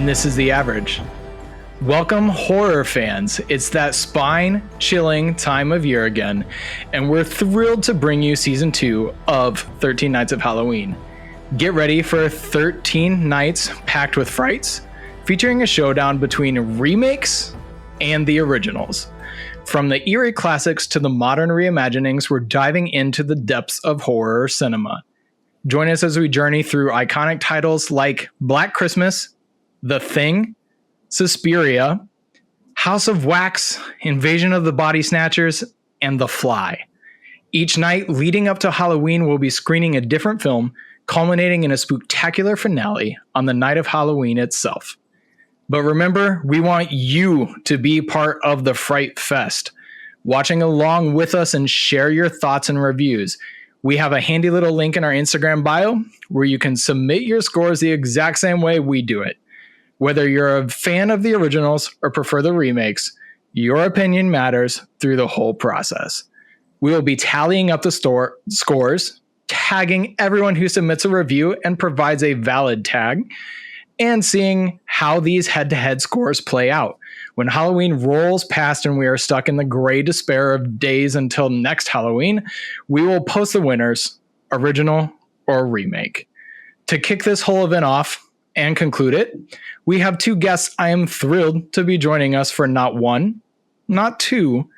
and this is The Average. Welcome, horror fans. It's that spine-chilling time of year again, and we're thrilled to bring you Season 2 of 13 Nights of Halloween. Get ready for 13 nights packed with frights, featuring a showdown between remakes and the originals. From the eerie classics to the modern reimaginings, we're diving into the depths of horror cinema. Join us as we journey through iconic titles like Black Christmas, The Thing, Suspiria, House of Wax, Invasion of the Body Snatchers, and The Fly. Each night leading up to Halloween, we'll be screening a different film, culminating in a spooktacular finale on the night of Halloween itself. But remember, we want you to be part of the Fright Fest, watching along with us and share your thoughts and reviews. We have a handy little link in our Instagram bio where you can submit your scores the exact same way we do it. Whether you're a fan of the originals or prefer the remakes, your opinion matters through the whole process. We will be tallying up the scores, tagging everyone who submits a review and provides a valid tag, and seeing how these head-to-head scores play out. When Halloween rolls past and we are stuck in the gray despair of days until next Halloween, we will post the winners, original or remake. To kick this whole event off and conclude it, we have two guests I am thrilled to be joining us for not one, not two,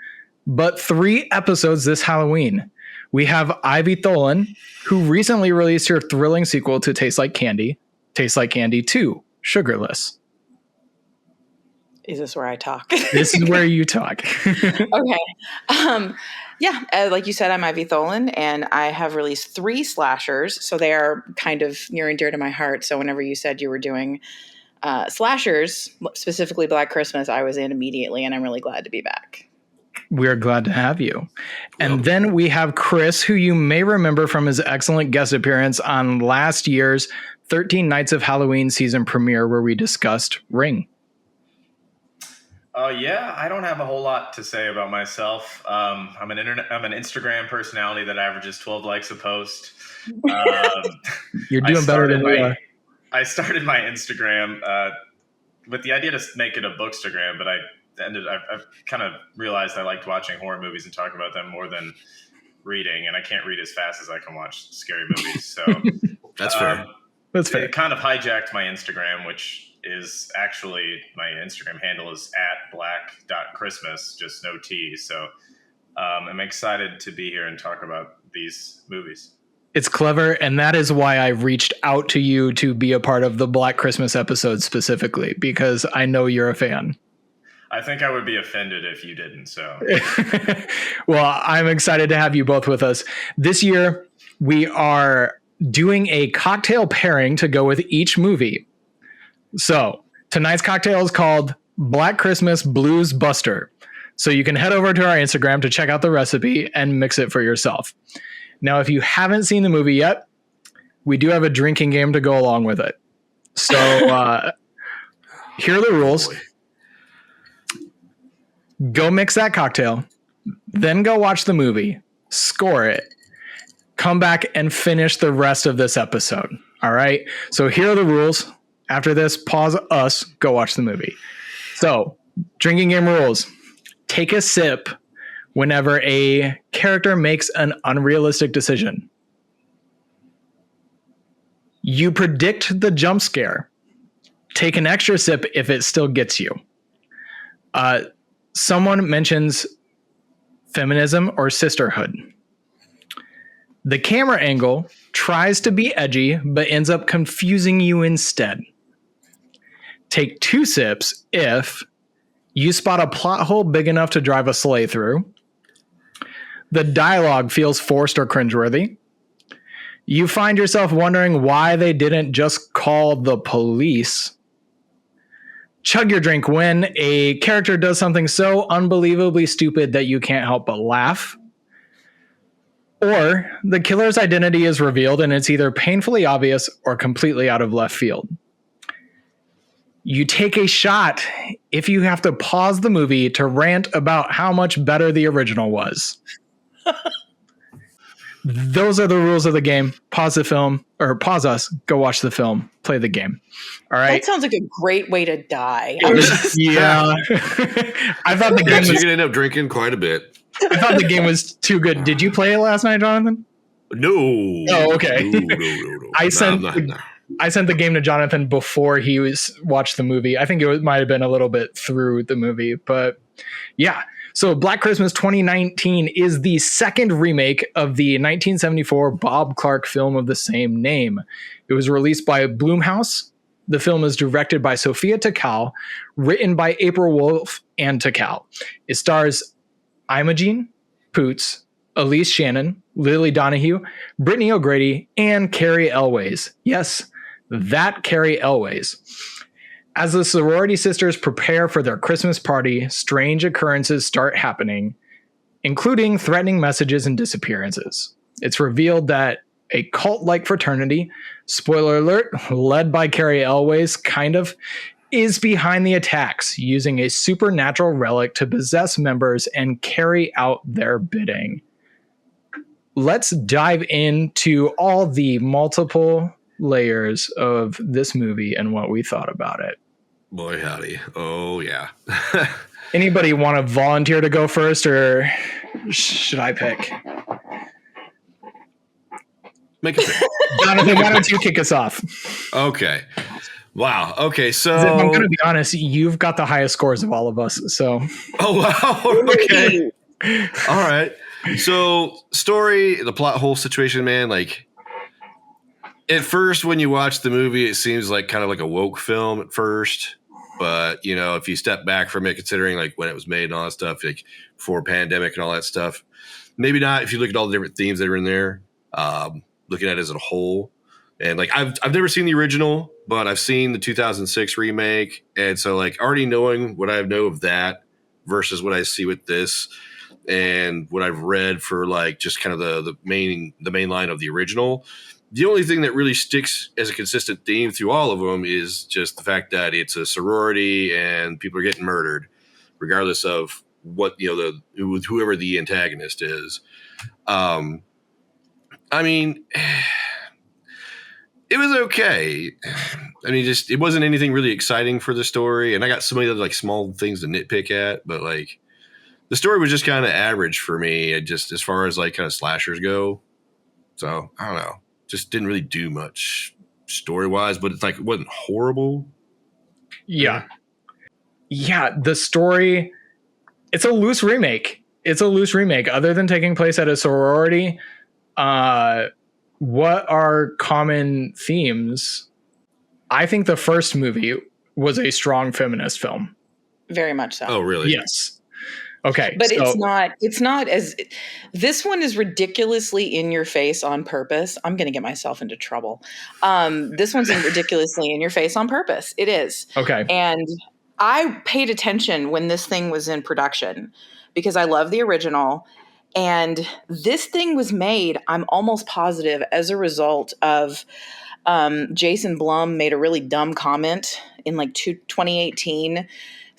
but 3 episodes this Halloween. We have Ivy Tholen, who recently released her thrilling sequel to Taste Like Candy 2, Sugarless. Is this where I talk? This is where you talk. Okay. Like you said, I'm Ivy Tholen, and I have released 3 slashers, so they are kind of near and dear to my heart. So whenever you said you were doing slashers, specifically Black Christmas, I was in immediately, and I'm really glad to be back. We're glad to have you. And then we have Chris, who you may remember from his excellent guest appearance on last year's 13 Nights of Halloween season premiere, where we discussed Ring. I don't have a whole lot to say about myself. I'm an Instagram personality that averages 12 likes a post. You're doing better than we are. I started my Instagram with the idea to make it a bookstagram, but I've kind of realized I liked watching horror movies and talking about them more than reading, and I can't read as fast as I can watch scary movies. So That's fair. That's fair. It kind of hijacked my Instagram, which is actually my Instagram handle is @black.christmas, just no T. So I'm excited to be here and talk about these movies. It's clever, and that is why I reached out to you to be a part of the Black Christmas episode specifically, because I know you're a fan. I think I would be offended if you didn't. So, well, I'm excited to have you both with us. This year, we are doing a cocktail pairing to go with each movie. So tonight's cocktail is called Black Christmas Blues Buster. So you can head over to our Instagram to check out the recipe and mix it for yourself. Now, if you haven't seen the movie yet, we do have a drinking game to go along with it. So here are the rules. Go mix that cocktail, then go watch the movie, score it, come back and finish the rest of this episode. All right. So here are the rules. After this, pause us, go watch the movie. So, drinking game rules. Take a sip whenever a character makes an unrealistic decision. You predict the jump scare. Take an extra sip if it still gets you. Someone mentions feminism or sisterhood. The camera angle tries to be edgy, but ends up confusing you instead. Take 2 sips if you spot a plot hole big enough to drive a sleigh through. The dialogue feels forced or cringeworthy. You find yourself wondering why they didn't just call the police. Chug your drink when a character does something so unbelievably stupid that you can't help but laugh. Or the killer's identity is revealed and it's either painfully obvious or completely out of left field. You take a shot if you have to pause the movie to rant about how much better the original was. those are the rules of the game. Pause the film, or pause us, go watch the film, play the game. All right. That sounds like a great way to die. Yeah. I thought the game You're was gonna end up drinking quite a bit. I thought the game was too good. Did you play it last night, Jonathan? No. Oh, okay. No. I sent the game to Jonathan before he watched the movie. I think it might have been a little bit through the movie, but yeah. So Black Christmas 2019 is the second remake of the 1974 Bob Clark film of the same name. It was released by Blumhouse. The film is directed by Sophia Takal, written by April Wolf and Takal. It stars Imogen Poots, Elise Shannon, Lily Donahue, Brittany O'Grady, and Carrie Elways. Yes, that Carrie Elways. As the sorority sisters prepare for their Christmas party, strange occurrences start happening, including threatening messages and disappearances. It's revealed that a cult-like fraternity, spoiler alert, led by Carrie Elways, is behind the attacks, using a supernatural relic to possess members and carry out their bidding. Let's dive into all the multiple layers of this movie and what we thought about it. Boy, howdy. Oh, yeah. Anybody want to volunteer to go first, or should I pick? Make a pick. Jonathan, why don't you kick us off? Okay. Wow. Okay, so... I'm going to be honest, you've got the highest scores of all of us, so... Oh, wow. Okay. All right. So, story, the plot hole situation, man, like... At first, when you watch the movie, it seems like kind of like a woke film at first. But, you know, if you step back from it, considering like when it was made and all that stuff, like before pandemic and all that stuff, maybe not if you look at all the different themes that are in there, looking at it as a whole. And like, I've never seen the original, but I've seen the 2006 remake. And so like already knowing what I know of that versus what I see with this and what I've read for like just kind of the main line of the original, the only thing that really sticks as a consistent theme through all of them is just the fact that it's a sorority and people are getting murdered, regardless of what, you know, whoever the antagonist is. I mean, it was okay. I mean, just it wasn't anything really exciting for the story, and I got so many other like small things to nitpick at, but like the story was just kind of average for me, just as far as like kind of slashers go. So I don't know. Just didn't really do much story-wise, but it's like it wasn't horrible. Yeah. The story, it's a loose remake. Other than taking place at a sorority, what are common themes? I think the first movie was a strong feminist film. Very much so. Oh, really? Yes. Okay. But it's not as, this one is ridiculously in your face on purpose. I'm going to get myself into trouble. This one's ridiculously in your face on purpose. It is. Okay. And I paid attention when this thing was in production because I love the original. And this thing was made, I'm almost positive, as a result of Jason Blum made a really dumb comment in like 2018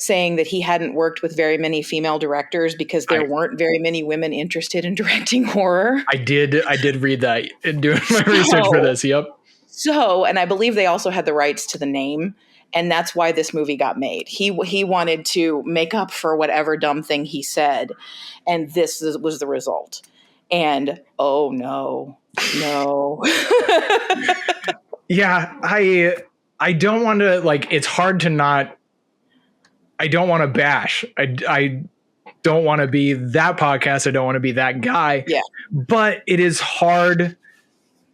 saying that he hadn't worked with very many female directors because there weren't very many women interested in directing horror. I did read that in doing my research for this. Yep. So, and I believe they also had the rights to the name, and that's why this movie got made. He wanted to make up for whatever dumb thing he said, and this was the result. And oh no. Yeah, I don't want to, like, it's hard to not, I don't want to bash. I don't want to be that podcast. I don't want to be that guy. Yeah. But it is hard.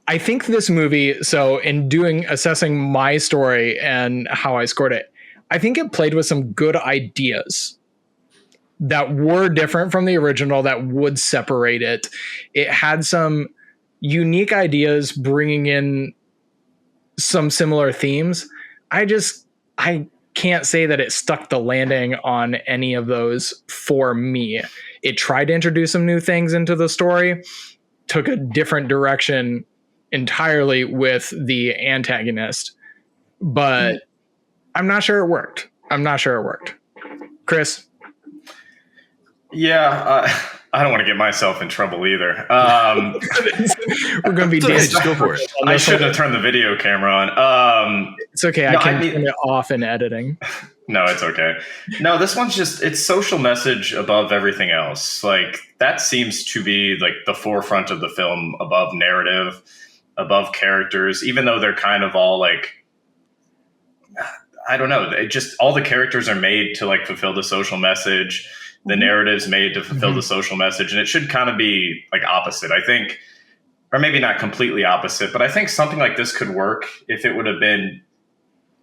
I think this movie, so in assessing my story and how I scored it, I think it played with some good ideas that were different from the original, that would separate it. It had some unique ideas bringing in some similar themes. I can't say that it stuck the landing on any of those for me. It tried to introduce some new things into the story, took a different direction entirely with the antagonist, but I'm not sure it worked. Chris? Yeah, I don't want to get myself in trouble either. We're going to be Just go for it. I shouldn't have turned the video camera on. It's okay. I can turn it off in editing. No, it's okay. No, this one's just, it's social message above everything else. Like, that seems to be like the forefront of the film, above narrative, above characters, even though they're kind of all like, I don't know. It just, all the characters are made to like fulfill the social message. The narrative's made to fulfill the social message. And it should kind of be like opposite, I think, or maybe not completely opposite, but I think something like this could work if it would have been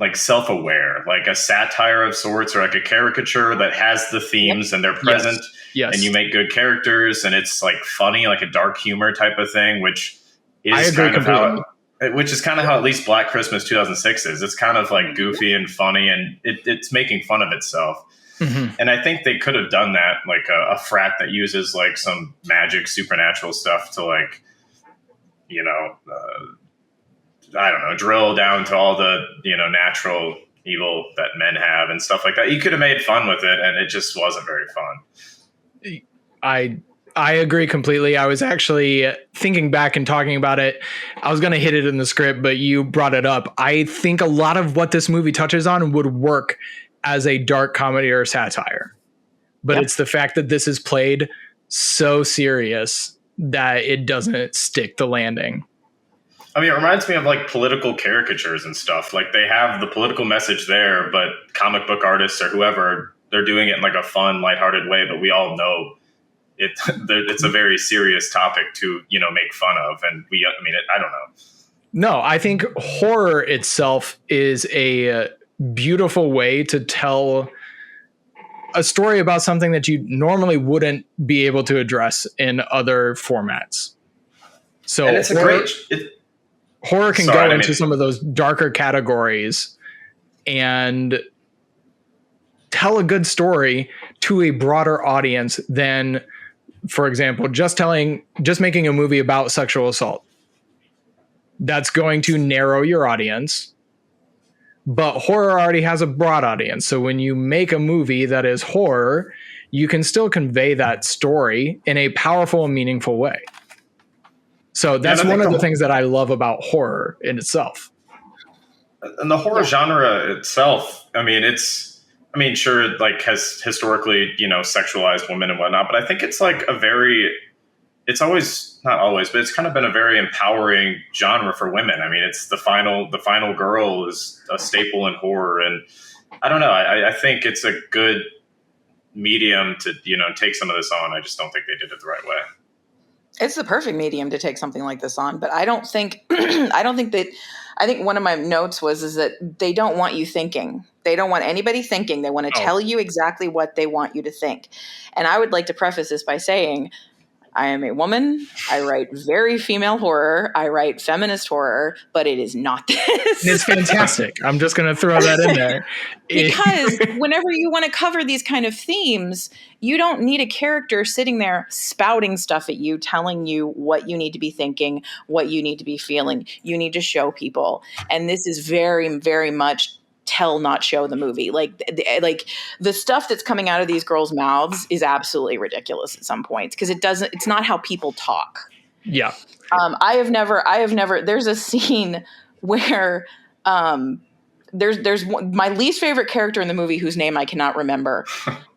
like self-aware, like a satire of sorts, or like a caricature that has the themes and they're present. Yes. And you make good characters and it's like funny, like a dark humor type of thing, which is kind of how at least Black Christmas 2006 is. It's kind of like goofy and funny, and it's making fun of itself. Mm-hmm. And I think they could have done that, like a frat that uses like some magic supernatural stuff to like, I don't know, drill down to all the, natural evil that men have and stuff like that. You could have made fun with it, and it just wasn't very fun. I agree completely. I was actually thinking back and talking about it. I was going to hit it in the script, but you brought it up. I think a lot of what this movie touches on would work as a dark comedy or satire. But it's the fact that this is played so serious that it doesn't stick the landing. I mean, it reminds me of like political caricatures and stuff. Like, they have the political message there, but comic book artists or whoever, they're doing it in like a fun, lighthearted way. But we all know it's a very serious topic to, make fun of. And I don't know. No, I think horror itself is a beautiful way to tell a story about something that you normally wouldn't be able to address in other formats. So and it's horror can go into some of those darker categories and tell a good story to a broader audience than, for example, just making a movie about sexual assault. That's going to narrow your audience. But horror already has a broad audience. So when you make a movie that is horror, you can still convey that story in a powerful and meaningful way. So that's one of the things that I love about horror in itself. And the horror genre itself, sure, it like has historically, sexualized women and whatnot, but I think it's like it's always, not always, but it's kind of been a very empowering genre for women. I mean, it's the final girl is a staple in horror. And I don't know, I think it's a good medium to, take some of this on. I just don't think they did it the right way. It's the perfect medium to take something like this on, but I don't think, I think one of my notes is that they don't want you thinking. They don't want anybody thinking. They want to tell you exactly what they want you to think. And I would like to preface this by saying, I am a woman. I write very female horror. I write feminist horror, but it is not this. It's fantastic. I'm just going to throw that in there. Because whenever you want to cover these kind of themes, you don't need a character sitting there spouting stuff at you, telling you what you need to be thinking, what you need to be feeling. You need to show people. And this is very, very much tell, not show the movie. Like the stuff that's coming out of these girls' mouths is absolutely ridiculous at some points, because it's not how people talk. Yeah. I have never, there's a scene where, there's my least favorite character in the movie, whose name I cannot remember,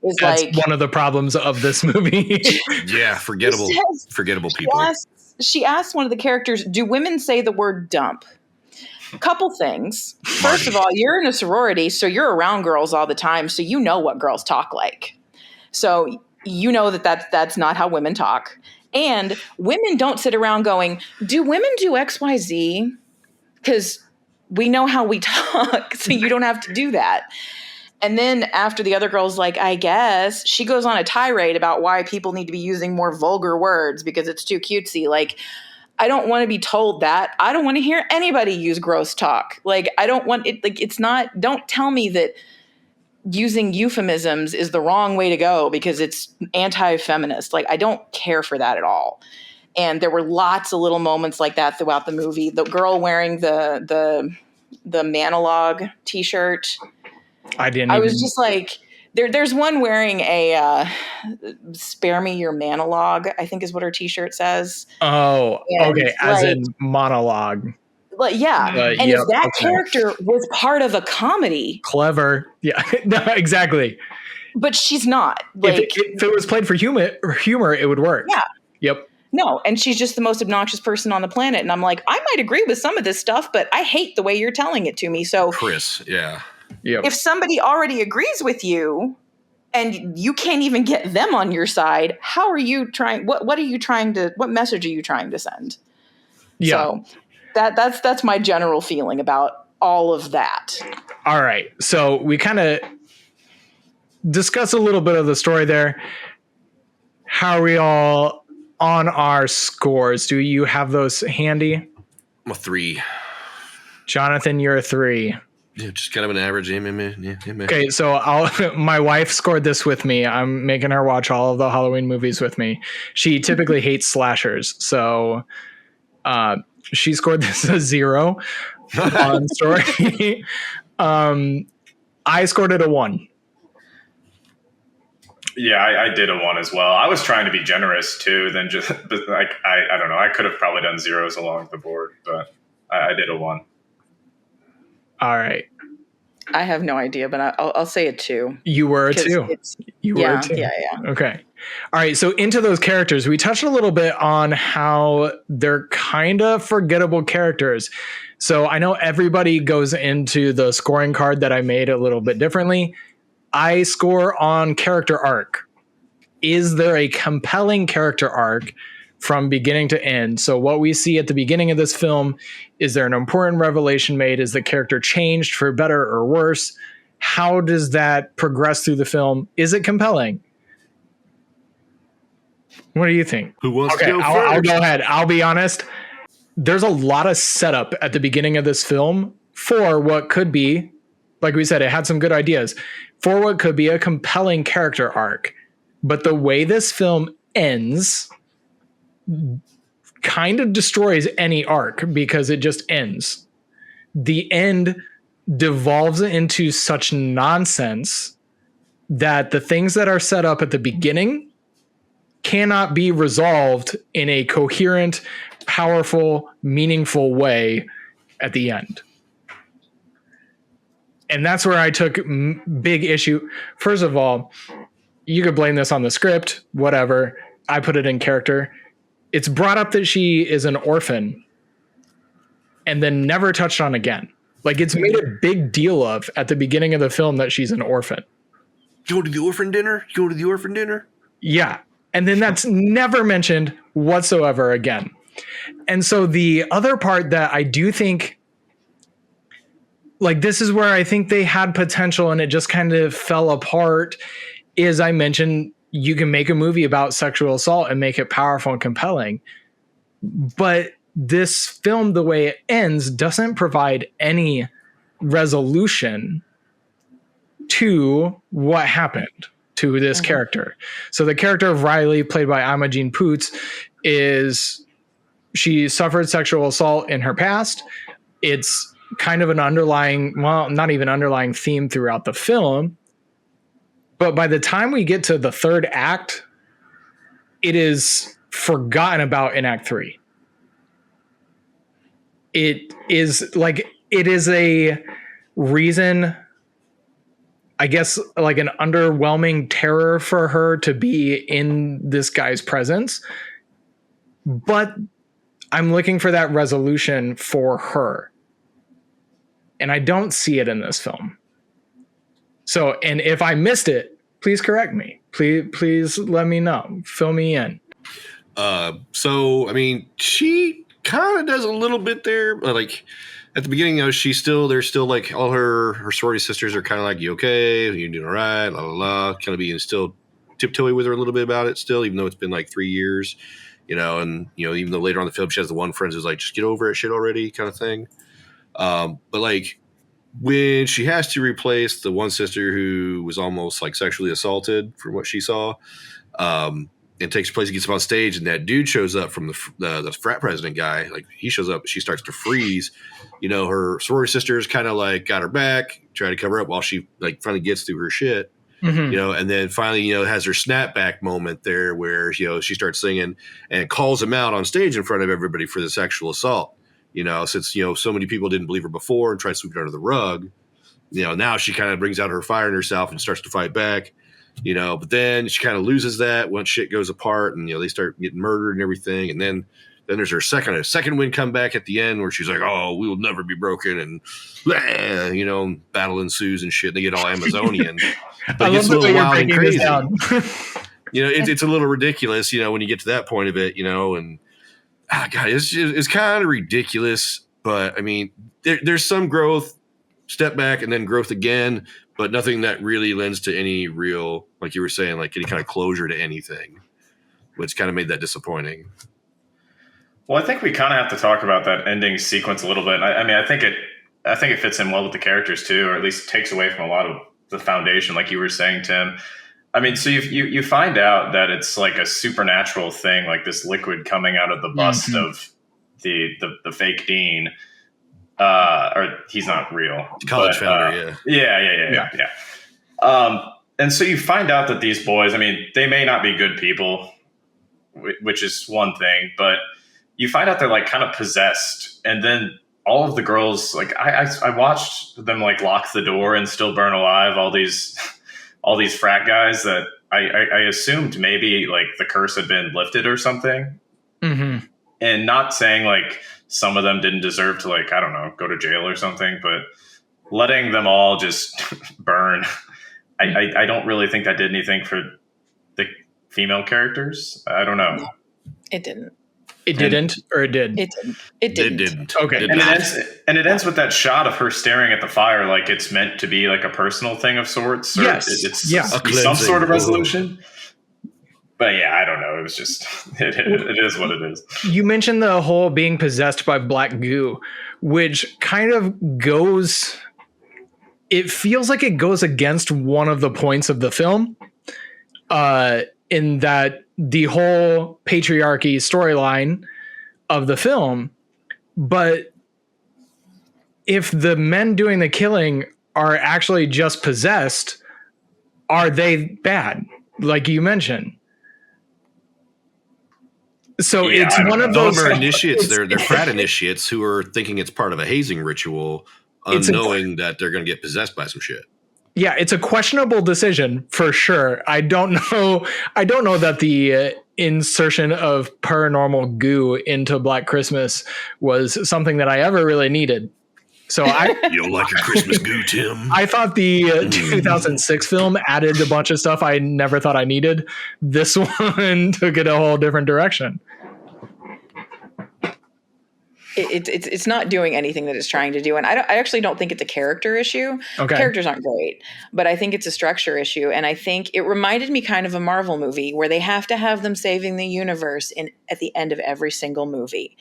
is That's like one of the problems of this movie. Yeah. Forgettable people. She asked one of the characters, do women say the word dump? Couple things. First of all, you're in a sorority, so you're around girls all the time, so you know what girls talk like. So you know that's not how women talk. And women don't sit around going, do women do XYZ? Because we know how we talk, so you don't have to do that. And then after the other girl's like, I guess, she goes on a tirade about why people need to be using more vulgar words because it's too cutesy. Like, I don't want to be told that. I don't want to hear anybody use gross talk. Like, I don't want it. Like, it's not, don't tell me that using euphemisms is the wrong way to go because it's anti-feminist. Like, I don't care for that at all. And there were lots of little moments like that throughout the movie. The girl wearing the Manalog t-shirt. I was just like, There's one wearing a "Spare Me Your Monologue," I think is what her T-shirt says. Oh, And, okay. As in monologue. Like, yeah. And yep, if that okay. character was part of a comedy, Clever. Yeah, no, exactly. but she's not. Like, if it was played for humor, it would work. Yeah. Yep. No, and she's just the most obnoxious person on the planet. And I'm like, I might agree with some of this stuff, but I hate the way you're telling it to me. So, Chris, yeah. Yep. if somebody already agrees with you and you can't even get them on your side, how are you trying? What message are you trying to send? Yeah. So that's my general feeling about all of that. All right. So we kind of discuss a little bit of the story there. How are we all on our scores? Do you have those handy? I'm a 3. Jonathan, you're a 3. Yeah, just kind of an average. Yeah, man. Okay, so my wife scored this with me. I'm making her watch all of the Halloween movies with me. She typically hates slashers, so she scored this a 0 on story. I scored it a 1. Yeah, I did a 1 as well. I was trying to be generous too, than just like I don't know. I could have probably done zeros along the board, but I did a 1. All right. I have no idea, but I'll say a 2. You were a 2. You were a 2. Yeah. Okay. All right. So into those characters, we touched a little bit on how they're kind of forgettable characters. So I know everybody goes into the scoring card that I made a little bit differently. I score on character arc. Is there a compelling character arc from beginning to end? So what we see at the beginning of this film, is there an important revelation made? Is the character changed for better or worse? How does that progress through the film? Is it compelling? What do you think? Who wants to go first? I'll go ahead. I'll be honest. There's a lot of setup at the beginning of this film for what could be, like we said, it had some good ideas, for what could be a compelling character arc. But the way this film ends kind of destroys any arc because it just ends. The end devolves into such nonsense that the things that are set up at the beginning cannot be resolved in a coherent, powerful, meaningful way at the end. And that's where I took big issue. First of all, you could blame this on the script, whatever. I put it in character. It's brought up that she is an orphan and then never touched on again. Like, it's made a big deal of at the beginning of the film that she's an orphan. Go to the orphan dinner? Yeah. And then that's never mentioned whatsoever again. And so the other part that I do think, like, this is where I think they had potential and it just kind of fell apart, is I mentioned you can make a movie about sexual assault and make it powerful and compelling. But this film, the way it ends, doesn't provide any resolution to what happened to this character. So the character of Riley, played by Imogene Poots, she suffered sexual assault in her past. It's kind of an underlying, well, not even underlying theme throughout the film. But by the time we get to the third act, it is forgotten about in Act 3. It is a reason, I guess, like an underwhelming terror for her to be in this guy's presence. But I'm looking for that resolution for her. And I don't see it in this film. So, and if I missed it, please correct me. Please let me know. Fill me in. So, I mean, she kind of does a little bit there. Like, at the beginning, there's still like all her sorority sisters are kind of like, you okay? You doing all right? La, la, la. Kind of being still tiptoey with her a little bit about it still, even though it's been like 3 years, and, even though later on in the film, she has the one friend who's like, just get over it, shit already kind of thing. But like, when she has to replace the one sister who was almost like sexually assaulted from what she saw, it takes place, gets up on stage, and that dude shows up from the frat president guy. Like, he shows up, she starts to freeze. Her sorority sisters kind of like got her back, try to cover up while she like finally gets through her shit. And then finally, has her snapback moment there where, she starts singing and calls him out on stage in front of everybody for the sexual assault, since, so many people didn't believe her before and tried to sweep it under the rug. Now she kind of brings out her fire in herself and starts to fight back, but then she kind of loses that once shit goes apart and, they start getting murdered and everything. And then there's her second win comeback at the end where she's like, oh, we will never be broken. And, battle ensues and shit. And they get all Amazonian. But it gets a little wild and crazy. It's a little ridiculous, when you get to that point of it, and God, it's kind of ridiculous. But I mean, there's some growth, step back and then growth again, but nothing that really lends to any real, like you were saying, like any kind of closure to anything, which kind of made that disappointing. Well, I think we kind of have to talk about that ending sequence a little bit. I think it fits in well with the characters too, or at least takes away from a lot of the foundation, like you were saying, Tim. I mean, so you find out that it's like a supernatural thing, like this liquid coming out of the bust of the fake dean. Or he's not real. College founder, yeah. And so you find out that these boys, I mean, they may not be good people, which is one thing, but you find out they're like kind of possessed. And then all of the girls, like I watched them like lock the door and still burn alive all these frat guys that I assumed maybe like the curse had been lifted or something. Mm-hmm. And not saying like some of them didn't deserve to, like, I don't know, go to jail or something, but letting them all just burn. I don't really think that did anything for the female characters. I don't know. No, it didn't. It didn't, or it did? It didn't. It didn't. It didn't. Okay. It ends with that shot of her staring at the fire like it's meant to be like a personal thing of sorts. Or yes. It's some sort of resolution. But yeah, I don't know. It was just, it is what it is. You mentioned the whole being possessed by black goo, which kind of goes, it feels like it goes against one of the points of the film, in that the whole patriarchy storyline of the film. But if the men doing the killing are actually just possessed, are they bad? Like you mentioned. So yeah, it's one of those initiates. They're frat initiates who are thinking it's part of a hazing ritual, unknowing that they're going to get possessed by some shit. Yeah, it's a questionable decision for sure. I don't know that the insertion of paranormal goo into Black Christmas was something that I ever really needed. So you don't like your Christmas goo, Tim? I thought the 2006 film added a bunch of stuff I never thought I needed. This one took it a whole different direction. It's not doing anything that it's trying to do. And I actually don't think it's a character issue. Okay. Characters aren't great, but I think it's a structure issue. And I think it reminded me kind of a Marvel movie where they have to have them saving the universe at the end of every single movie.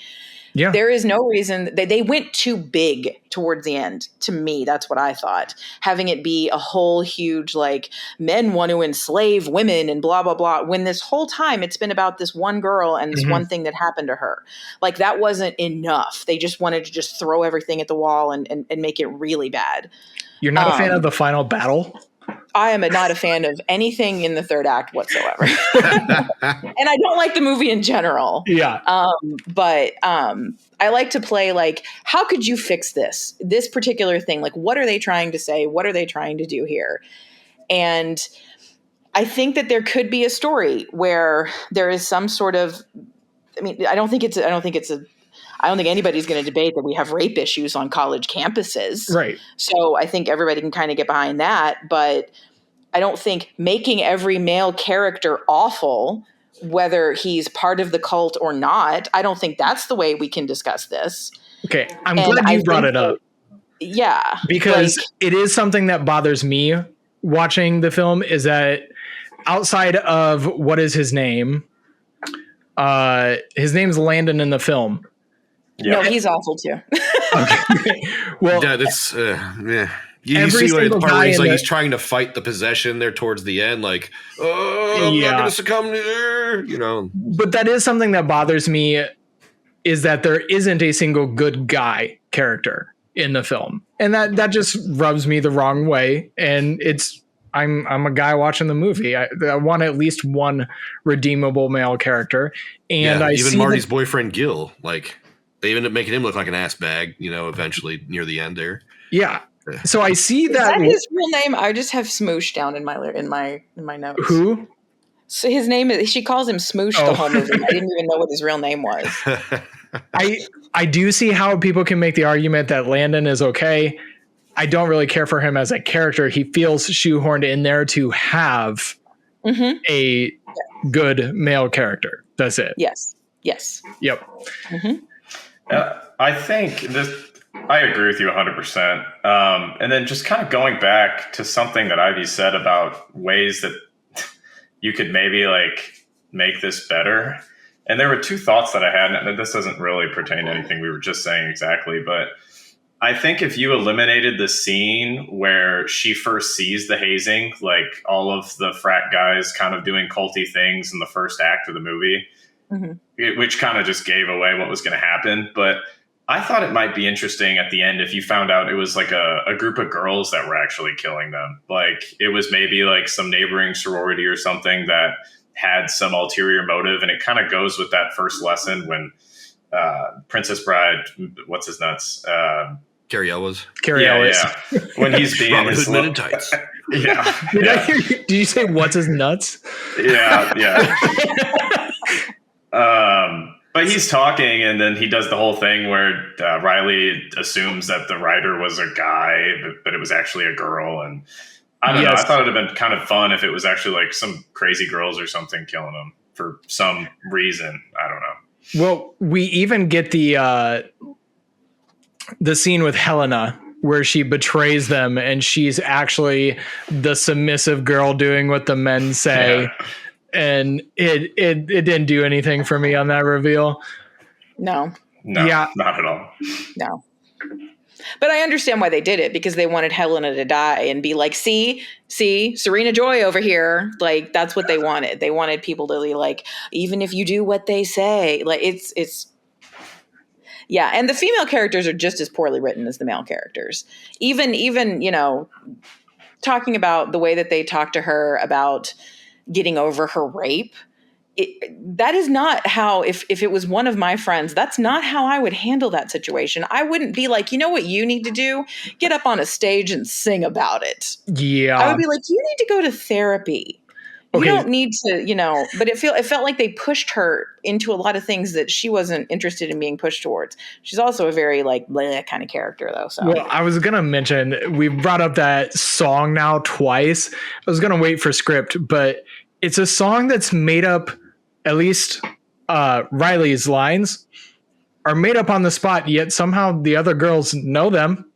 Yeah. There is no reason they went too big towards the end. To me, that's what I thought. Having it be a whole huge, like, men want to enslave women and blah, blah, blah. When this whole time it's been about this one girl and this one thing that happened to her. Like, that wasn't enough. They just wanted to just throw everything at the wall and make it really bad. You're not a fan of the final battle? I am not a fan of anything in the third act whatsoever. And I don't like the movie in general. Yeah. But I like to play, like, how could you fix this particular thing? Like, what are they trying to say? What are they trying to do here? And I think that there could be a story where there is some sort of, I mean, I don't think anybody's going to debate that we have rape issues on college campuses. Right. So I think everybody can kind of get behind that. But I don't think making every male character awful, whether he's part of the cult or not, I don't think that's the way we can discuss this. Okay. I'm glad you brought it up. Yeah. Because it is something that bothers me watching the film, is that outside of what is his name? His name's Landon in the film. Yeah. No, he's awful too. Okay. Well, yeah, that's You see what part where he's like he's trying to fight the possession there towards the end, like, oh, I'm not going to succumb to there, you know. But that is something that bothers me, is that there isn't a single good guy character in the film, and that just rubs me the wrong way. And it's I'm a guy watching the movie. I want at least one redeemable male character, and I even see Marty's boyfriend Gil, like they end up making him look like an ass bag, eventually near the end there. Yeah. So I see Is that his real name? I just have Smoosh down in my notes. Who? So his name is. She calls him Smoosh the whole movie. I didn't even know what his real name was. I do see how people can make the argument that Landon is okay. I don't really care for him as a character. He feels shoehorned in there to have a good male character. That's it. Yes. Yep. I think this. I agree with you 100%. And then just kind of going back to something that Ivy said about ways that you could maybe like make this better. And there were two thoughts that I had, and this doesn't really pertain to anything we were just saying exactly, but I think if you eliminated the scene where she first sees the hazing, like all of the frat guys kind of doing culty things in the first act of the movie, which kind of just gave away what was going to happen. But I thought it might be interesting at the end if you found out it was like a group of girls that were actually killing them. Like it was maybe like some neighboring sorority or something that had some ulterior motive. And it kind of goes with that first lesson when Princess Bride, what's his nuts? Carrie Elwes. Yeah. When he's being Robin Hood Men in Tights. Did you say what's his nuts? Yeah. But he's talking, and then he does the whole thing where Riley assumes that the writer was a guy, but it was actually a girl. And I don't know. I thought it would have been kind of fun if it was actually like some crazy girls or something killing him for some reason. I don't know. Well, we even get the scene with Helena where she betrays them, and she's actually the submissive girl doing what the men say. Yeah. And it didn't do anything for me on that reveal. No, not at all. No. But I understand why they did it, because they wanted Helena to die and be like, see, Serena Joy over here. Like, that's what they wanted. They wanted people to be like, even if you do what they say, like it's. Yeah. And the female characters are just as poorly written as the male characters. Even, talking about the way that they talk to her about getting over her rape. That is not how, if it was one of my friends, that's not how I would handle that situation. I wouldn't be like, you know what you need to do? Get up on a stage and sing about it. Yeah. I would be like, you need to go to therapy. You don't need to, but it felt like they pushed her into a lot of things that she wasn't interested in being pushed towards. She's also a very like bleh kind of character though. So well, I was going to mention, we brought up that song now twice. I was going to wait for script, but it's a song that's made up, at least Riley's lines are made up on the spot, yet somehow the other girls know them.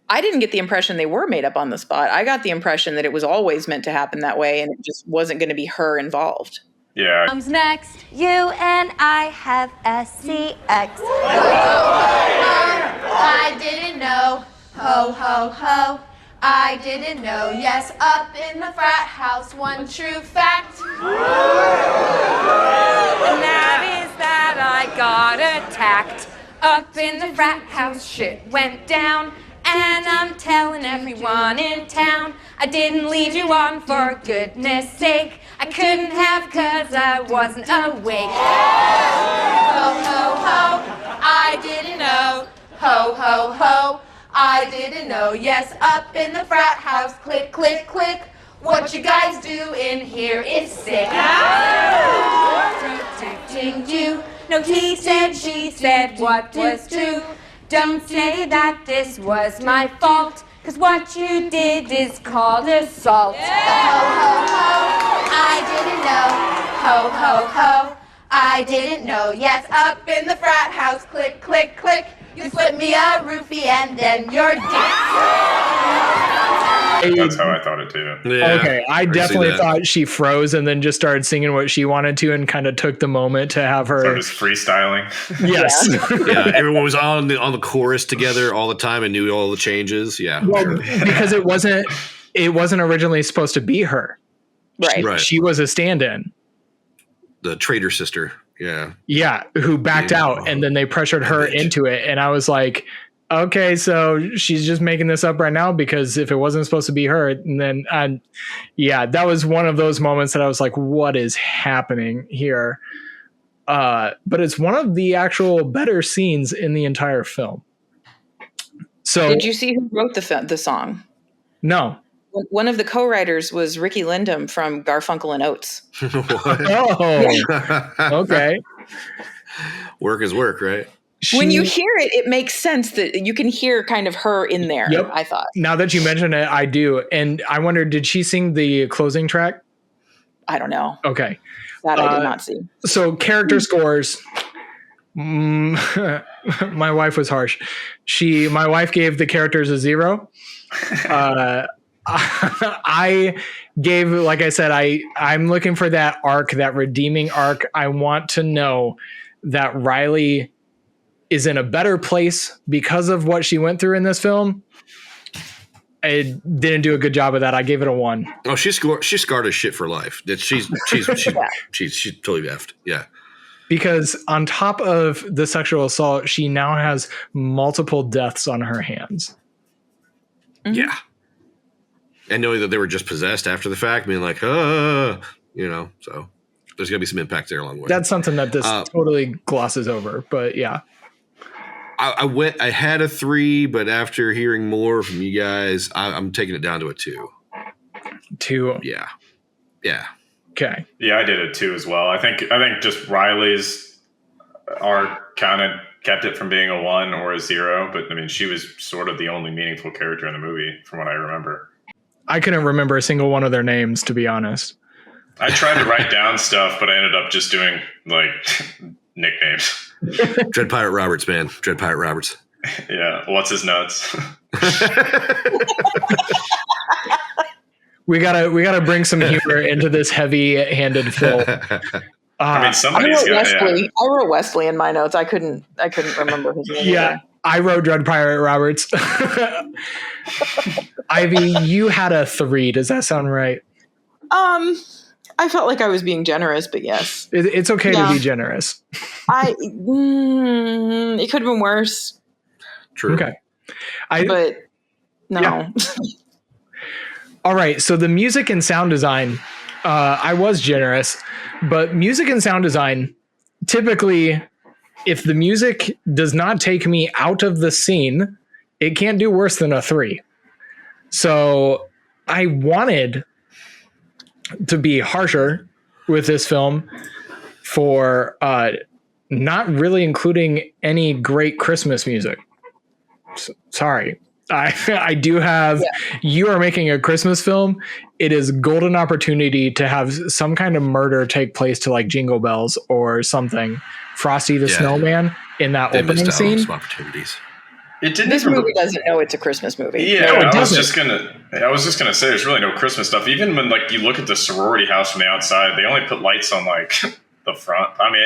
I didn't get the impression they were made up on the spot. I got the impression that it was always meant to happen that way, and it just wasn't going to be her involved. Yeah. Comes next. You and I have SCX. I didn't know. Ho, ho, ho. I didn't know. Yes, up in the frat house, one true fact. And that is that I got attacked. Up in the frat house, shit went down. And I'm telling everyone in town, I didn't lead you on for goodness sake. I couldn't have 'cause I wasn't awake. Ho, ho, ho, I didn't know. Ho, ho, ho, I didn't know. Yes, up in the frat house, click, click, click. What you guys do in here is sick. Protecting you. No, he said, she said, what was true? Don't say that this was my fault, 'cause what you did is called assault. Yeah. Ho, ho, ho, I didn't know. Ho, ho, ho, I didn't know. Yes, up in the frat house, click, click, click. You slip me a roofie and then you're That's how I thought it too. Yeah, okay, I definitely thought she froze and then just started singing what she wanted to and kind of took the moment to have her. So just freestyling. Yes. Yeah, everyone was on the chorus together all the time and knew all the changes. Yeah. Well, because it wasn't originally supposed to be her. Right. She was a stand-in. The traitor sister. Yeah. Yeah, who backed out and then they pressured her into it. And I was like, okay, so she's just making this up right now because if it wasn't supposed to be her, and then that was one of those moments that I was like, what is happening here? But it's one of the actual better scenes in the entire film. So Did you see who wrote the song? No. One of the co-writers was Ricky Lindham from Garfunkel and Oates. Oh, okay. Work is work, right? When you hear it, it makes sense that you can hear kind of her in there. Yep. I thought. Now that you mention it, I do. And I wonder, did she sing the closing track? I don't know. Okay. That I did not see. So character scores. My wife was harsh. My wife gave the characters a 0. I gave, like I said, I'm looking for that arc, that redeeming arc. I want to know that Riley is in a better place because of what she went through in this film. I didn't do a good job of that. I gave it a 1. Oh, she's scarred as shit for life. That she's totally effed. Yeah. Because on top of the sexual assault, she now has multiple deaths on her hands. Mm-hmm. Yeah. And knowing that they were just possessed after the fact, being like, so there's going to be some impact there along the way. That's something that this totally glosses over, but yeah. I had a 3, but after hearing more from you guys, I'm taking it down to a 2. 2. Yeah. Yeah. Okay. Yeah, I did it 2 as well. I think just Riley's arc kind of kept it from being a 1 or a 0, but I mean, she was sort of the only meaningful character in the movie from what I remember. I couldn't remember a single one of their names, to be honest. I tried to write down stuff, but I ended up just doing like nicknames. Dread Pirate Roberts, man. Dread Pirate Roberts. Yeah. What's his nuts? We gotta bring some humor into this heavy-handed film. I mean, somebody's got. Wesley. I wrote Wesley in my notes. I couldn't remember his name. Yeah, I wrote Dread Pirate Roberts. Ivy, you had a 3. Does that sound right? I felt like I was being generous, but yes, it's okay to be generous. It could have been worse. True. Okay. But no. Yeah. All right. So the music and sound design, I was generous, but music and sound design, typically, if the music does not take me out of the scene, it can't do worse than a 3. So I wanted to be harsher with this film for not really including any great Christmas music. Sorry. I do have, you are making a Christmas film. It is golden opportunity to have some kind of murder take place to like Jingle Bells or something. Frosty the Snowman in that opening scene. Some opportunities. This movie doesn't know it's a Christmas movie. Yeah, no, I was just gonna say there's really no Christmas stuff. Even when like you look at the sorority house from the outside, they only put lights on like the front. I mean,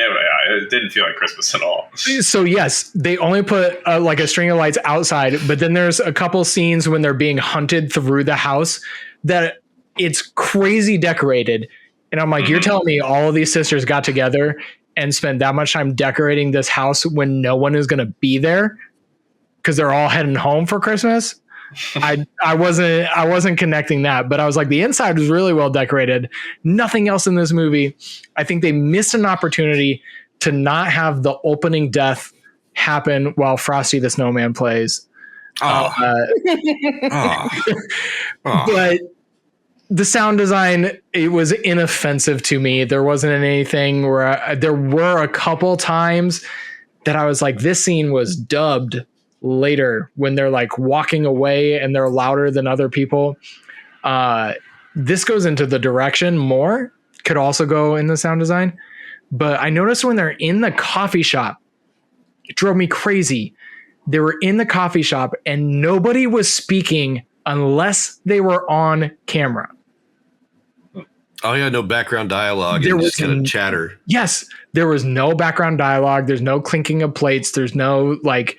it didn't feel like Christmas at all. So yes, they only put like a string of lights outside, but then there's a couple scenes when they're being hunted through the house that it's crazy decorated. And I'm like, you're telling me all of these sisters got together and spent that much time decorating this house when no one is going to be there because they're all heading home for Christmas? I wasn't connecting that, but I was like, the inside was really well decorated. Nothing else in this movie. I think they missed an opportunity to not have the opening death happen while Frosty the Snowman plays. But the sound design, it was inoffensive to me. There wasn't anything where there were a couple times that I was like, this scene was dubbed later when they're like walking away and they're louder than other people. This goes into the direction more, could also go in the sound design. But I noticed when they're in the coffee shop, it drove me crazy. They were in the coffee shop and nobody was speaking unless they were on camera. Oh yeah, no background dialogue. There was just kind of chatter. Yes, there was no background dialogue. There's no clinking of plates. There's no like,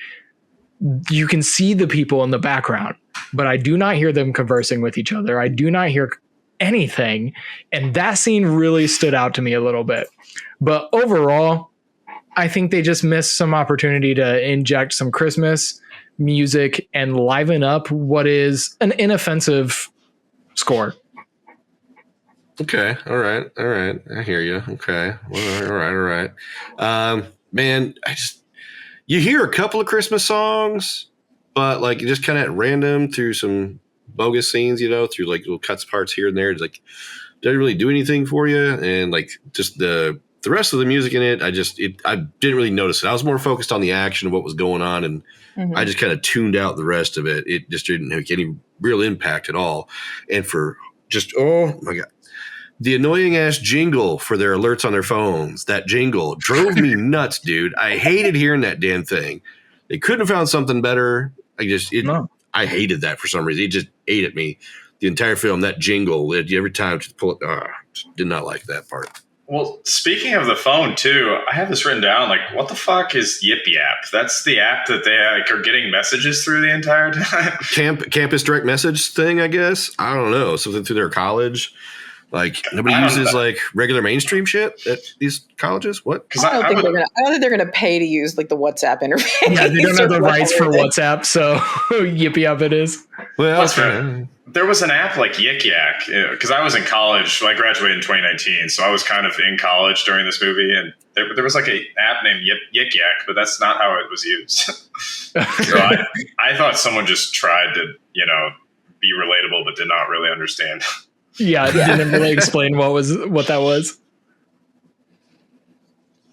you can see the people in the background, but I do not hear them conversing with each other. I do not hear anything. And that scene really stood out to me a little bit. But overall, I think they just missed some opportunity to inject some Christmas music and liven up what is an inoffensive score. Okay. All right. I hear you. Okay. All right. Man, you hear a couple of Christmas songs, but like just kind of at random through some bogus scenes, through like little cuts parts here and there. It's like, doesn't really do anything for you. And like just the rest of the music in it, I didn't really notice it. I was more focused on the action of what was going on. And I just kind of tuned out the rest of it. It just didn't have any real impact at all. And for just, oh my God, the annoying ass jingle for their alerts on their phones, that jingle drove me nuts, dude. I hated hearing that damn thing. They couldn't have found something better. I hated that for some reason. It just ate at me. The entire film, that jingle, every time just pull it. Did not like that part. Well, speaking of the phone too, I have this written down. Like, what the fuck is Yip Yap? That's the app that they are getting messages through the entire time. Campus direct message thing, I guess. I don't know, something through their college. Like nobody uses like regular mainstream shit at these colleges. What? I don't think they're gonna pay to use like the WhatsApp interface. Yeah, they don't have the rights for WhatsApp, so yippee up it is. Well, there was an app like Yik Yak because I was in college. So I graduated in 2019, so I was kind of in college during this movie, and there was like an app named Yik Yak, but that's not how it was used. So I thought someone just tried to be relatable, but did not really understand. Yeah, it didn't really explain what that was.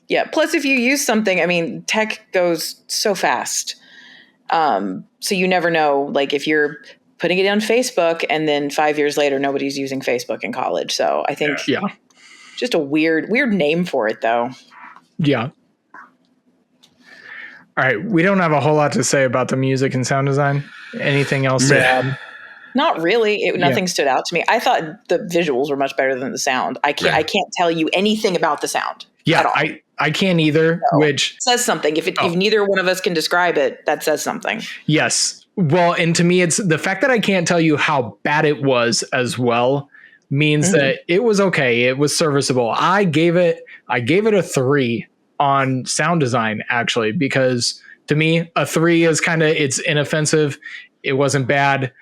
Yeah. Plus, if you use something, I mean, tech goes so fast. So you never know, like if you're putting it on Facebook and then 5 years later, nobody's using Facebook in college. So I think just a weird name for it though. Yeah. All right. We don't have a whole lot to say about the music and sound design. Anything else to add? Not really. Nothing stood out to me. I thought the visuals were much better than the sound. I can't tell you anything about the sound. Yeah, at all. I can't either. So, which says something. If neither one of us can describe it, that says something. Yes. Well, and to me, it's the fact that I can't tell you how bad it was as well means that it was okay. It was serviceable. I gave it a 3 on sound design actually, because to me, a 3 is it's inoffensive. It wasn't bad.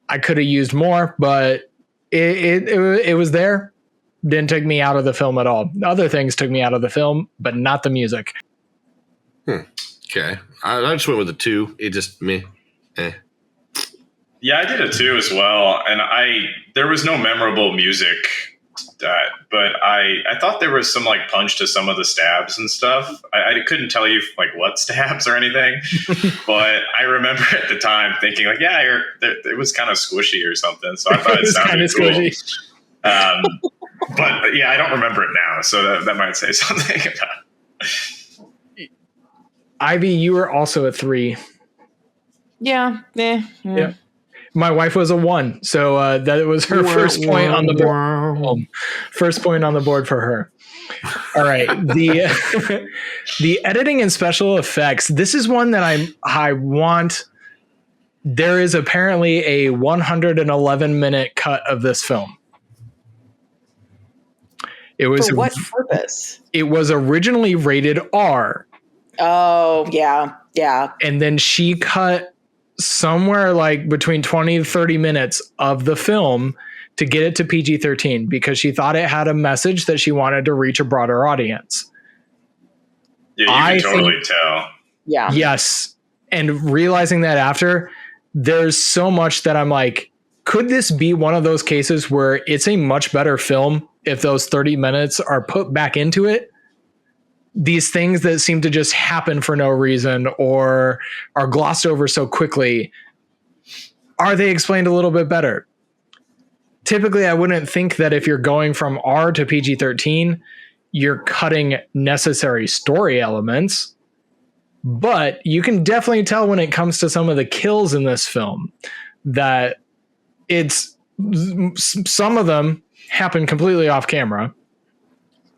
I could have used more, but it was there. Didn't take me out of the film at all. Other things took me out of the film, but not the music. Okay. I just went with a 2. It just me. Yeah, I did a 2 as well. And there was no memorable music, but I thought there was some like punch to some of the stabs and stuff. I couldn't tell you like what stabs or anything, but I remember at the time thinking like, it was kind of squishy or something. So I thought it sounded kind of cool. Squishy. But yeah, I don't remember it now. So that might say something about it. Ivy, you were also a 3. Yeah. My wife was a 1, so that was her first point on the board. First point on the board for her. All right, the editing and special effects. This is one that I want. There is apparently a 111-minute cut of this film. It was for what purpose? It was originally rated R. Oh yeah. And then she cut somewhere like between 20 to 30 minutes of the film to get it to PG-13 because she thought it had a message that she wanted to reach a broader audience. Yeah, you can totally tell. Yeah. Yes. And realizing that after, there's so much that I'm like, could this be one of those cases where it's a much better film if those 30 minutes are put back into it? These things that seem to just happen for no reason or are glossed over so quickly, are they explained a little bit better? Typically, I wouldn't think that if you're going from R to PG-13, you're cutting necessary story elements. But you can definitely tell when it comes to some of the kills in this film that some of them happen completely off camera.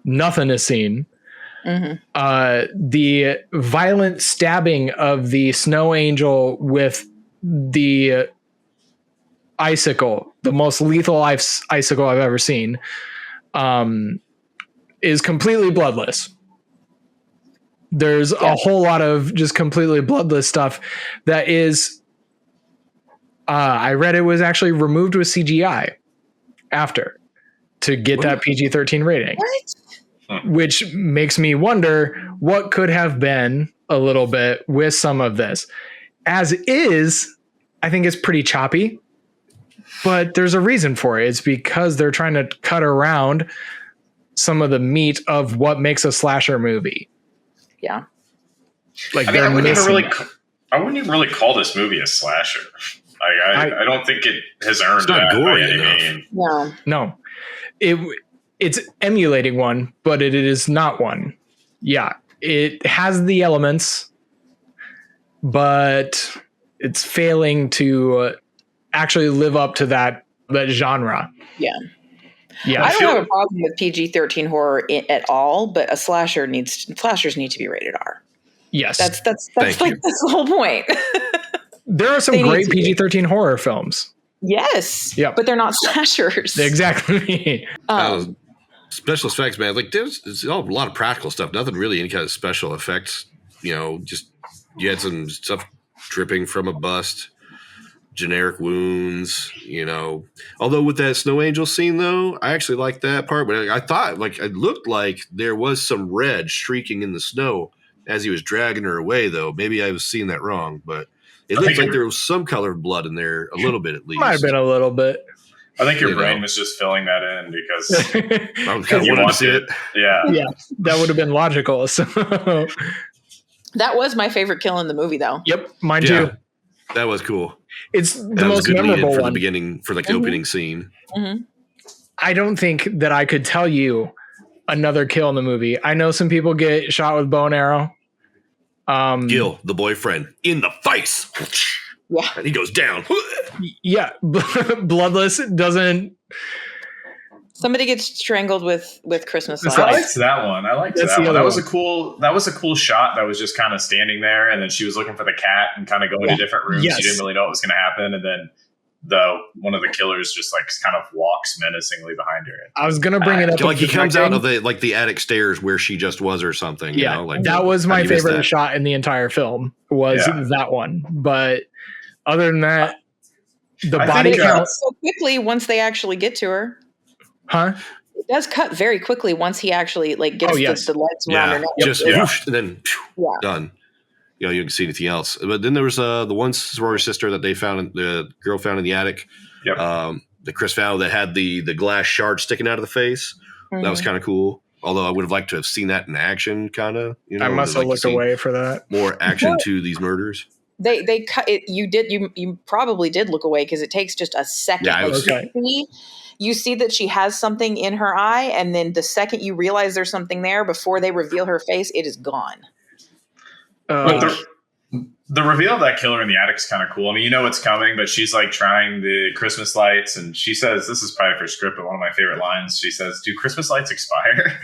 Nothing is seen. The violent stabbing of the snow angel with the icicle, the most lethal icicle I've ever seen, is completely bloodless. There's a whole lot of just completely bloodless stuff that is. I read it was actually removed with CGI after to get that PG-13 rating. What? Which makes me wonder what could have been a little bit with some of this. As is, I think it's pretty choppy, but there's a reason for it. It's because they're trying to cut around some of the meat of what makes a slasher movie. Yeah. Like I wouldn't even really call this movie a slasher. I don't think it has earned that by any means. No. It's emulating one, but it is not one. Yeah, it has the elements, but it's failing to actually live up to that genre. Yeah. Yeah. I don't have a problem with PG-13 horror at all, but slashers need to be rated R. Yes. That's the whole point. There are some great PG-13 horror films. Yes. Yeah. But they're not slashers. Exactly. Special effects, man. Like there's a lot of practical stuff. Nothing really any kind of special effects. Just you had some stuff dripping from a bust, generic wounds. Although with that snow angel scene, though, I actually liked that part. But I thought it looked like there was some red streaking in the snow as he was dragging her away. Though maybe I was seeing that wrong, but it looked like there was some color of blood in there, a little bit at least. Might have been a little bit. I think your brain was just filling that in because I was kind of wanted to see it. Yeah, that would have been logical. So that was my favorite kill in the movie, though. Yep, mine too. That was cool. It's the most memorable for one. the beginning, for the opening scene. Mm-hmm. I don't think that I could tell you another kill in the movie. I know some people get shot with bow and arrow. Gil, the boyfriend, in the face. Yeah. And he goes down. Yeah. Bloodless doesn't. Somebody gets strangled with Christmas lights. I liked that one. I liked That's that one. That was one. a cool shot that was just kind of standing there, and then she was looking for the cat and kind of going to different rooms. Yes. She didn't really know what was going to happen, and then one of the killers just kind of walks menacingly behind her. I was gonna bring it up. Like he comes out of the attic stairs where she just was or something. Yeah, that was my favorite shot in the entire film. Was that one? But other than that, the body count so quickly once they actually get to her. Huh? It does cut very quickly once he actually gets the lights around her neck. Just and then done. You can see anything else. But then there was the one sorority sister that they found, the girl found in the attic. Yep. That Chris found that had the glass shard sticking out of the face. Mm-hmm. That was kind of cool. Although I would have liked to have seen that in action, kind of. I must have looked away for that. More action to these murders. They cut it. You probably did look away because it takes just a second. Yeah, you see that she has something in her eye, and then the second you realize there's something there, before they reveal her face, it is gone. But the reveal of that killer in the attic is kind of cool. I mean, it's coming, but she's trying the Christmas lights, and she says, this is probably for script, but one of my favorite lines, she says, "Do Christmas lights expire?"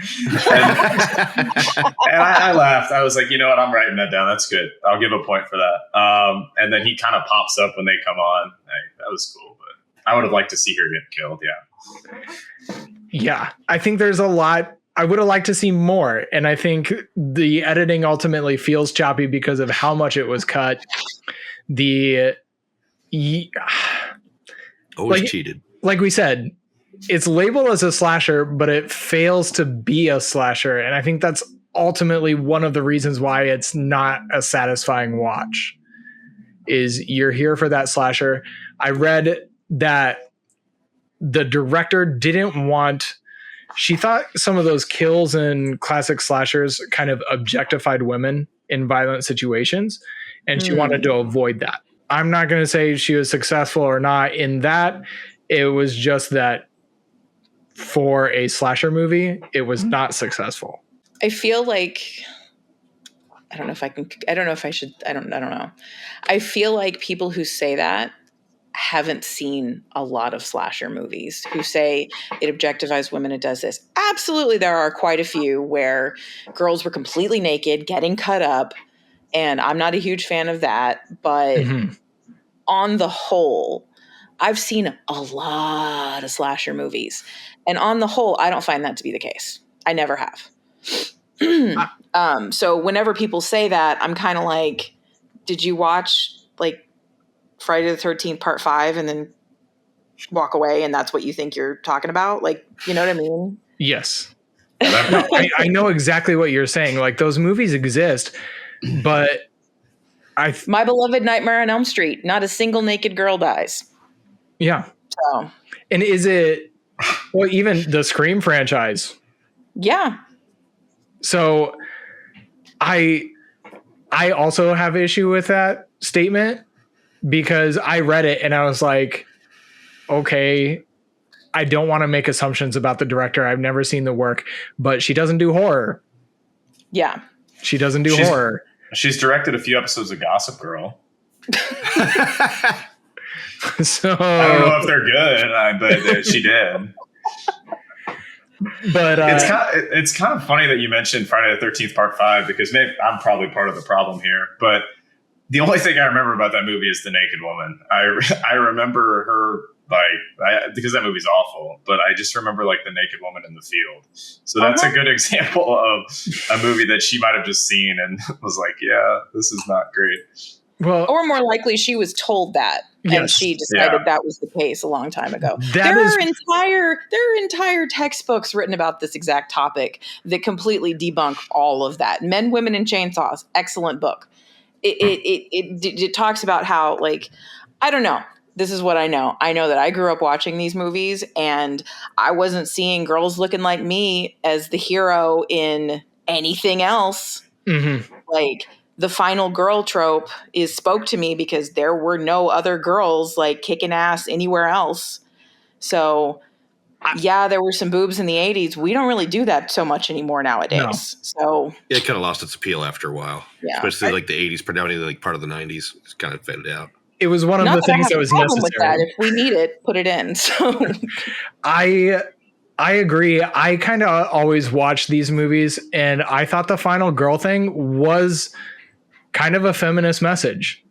and I laughed. I was like, you know what? I'm writing that down. That's good. I'll give a point for that. And then he kind of pops up when they come on. That was cool, but I would have liked to see her get killed. Yeah. Yeah. I think there's a lot. I would have liked to see more. And I think the editing ultimately feels choppy because of how much it was cut. Always cheated. Like we said, it's labeled as a slasher, but it fails to be a slasher. And I think that's ultimately one of the reasons why it's not a satisfying watch. Is you're here for that slasher. I read that the director didn't want... She thought some of those kills in classic slashers kind of objectified women in violent situations, and she wanted to avoid that. I'm not going to say she was successful or not in that. It was just that for a slasher movie, it was not successful. I feel like I don't know. I feel like people who say that haven't seen a lot of slasher movies, who say it objectifies women, it does this. Absolutely, there are quite a few where girls were completely naked, getting cut up, and I'm not a huge fan of that. But on the whole, I've seen a lot of slasher movies, and on the whole, I don't find that to be the case. I never have. So whenever people say that, I'm kind of like, did you watch like Friday the 13th part 5 and then walk away and that's what you think you're talking about? Like, you know what I mean? Yes. No, I know exactly what you're saying. Like, those movies exist, but My Beloved Nightmare on Elm Street, not a single naked girl dies. Yeah. So, and is it, well, even the Scream franchise? Yeah. So I also have issue with that statement because I read it and I was like, okay, I don't want to make assumptions about the director. I've never seen the work, but she doesn't do horror. Yeah. She doesn't do horror. She's directed a few episodes of Gossip Girl. So I don't know if they're good, but she did. But it's kind of funny that you mentioned Friday the 13th Part 5 because maybe I'm probably part of the problem here. But the only thing I remember about that movie is the naked woman. I remember her because that movie's awful, but I just remember like the naked woman in the field. So that's a good example of a movie that she might have just seen and was like, yeah, this is not great. Well, or more likely she was told that and she decided that was the case a long time ago. There are entire textbooks written about this exact topic that completely debunk all of that. Men, Women, and Chainsaws, excellent book. It talks about how, like, I don't know. This is what I know. I know that I grew up watching these movies and I wasn't seeing girls looking like me as the hero in anything else. Mm-hmm. Like, the final girl trope spoke to me because there were no other girls like kicking ass anywhere else. So there were some boobs in the 80s. We don't really do that so much anymore nowadays. No. So it kind of lost its appeal after a while, especially like the 80s, predominantly like part of the 90s. It's kind of faded out. It was one of the things that was necessary. With that. If we need it, put it in. So I agree. I kind of always watch these movies and I thought the final girl thing was kind of a feminist message.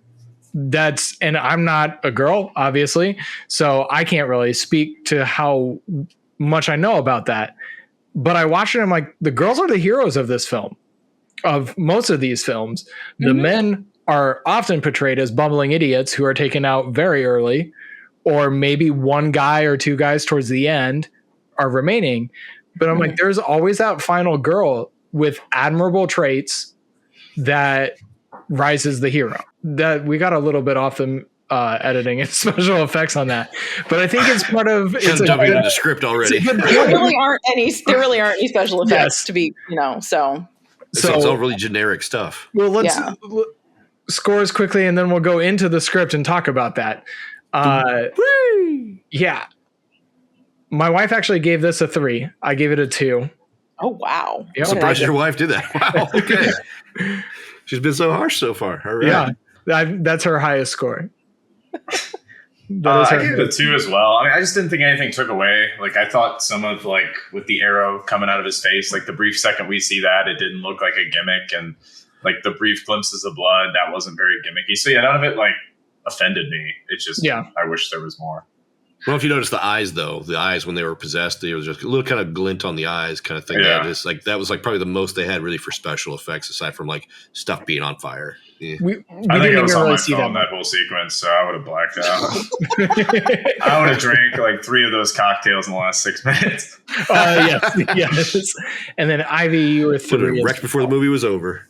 And I'm not a girl, obviously, so I can't really speak to how much I know about that. But I watched it and I'm like, the girls are the heroes of this film, of most of these films. The men are often portrayed as bumbling idiots who are taken out very early, or maybe one guy or two guys towards the end are remaining. But I'm like, there's always that final girl with admirable traits that rises the hero. That we got a little bit off the editing and special effects on that, but I think it's part of it's jumping into the script already. There really aren't any special effects to be, so it's all really generic stuff. Well, let's scores quickly and then we'll go into the script and talk about that. My wife actually gave this a 3. I gave it a 2. Oh wow! I'm surprised your wife did that. Wow. Okay. She's been so harsh so far. All right. Yeah, that's her highest score. I gave it a 2 as well. I mean, I just didn't think anything took away. Like, I thought some of, like, with the arrow coming out of his face, like, the brief second we see that, it didn't look like a gimmick. And, like, the brief glimpses of blood, that wasn't very gimmicky. So, yeah, none of it, like, offended me. It's just, I wish there was more. Well, if you notice the eyes, though, when they were possessed, there was just a little kind of glint on the eyes kind of thing. Yeah. That was like probably the most they had really for special effects, aside from like stuff being on fire. Yeah. We I think didn't it was even on really my see phone, that whole sequence, so I would have blacked out. I would have drank like 3 of those cocktails in the last 6 minutes. Yes. And then Ivy, you were 3. Wrecked before the movie was over.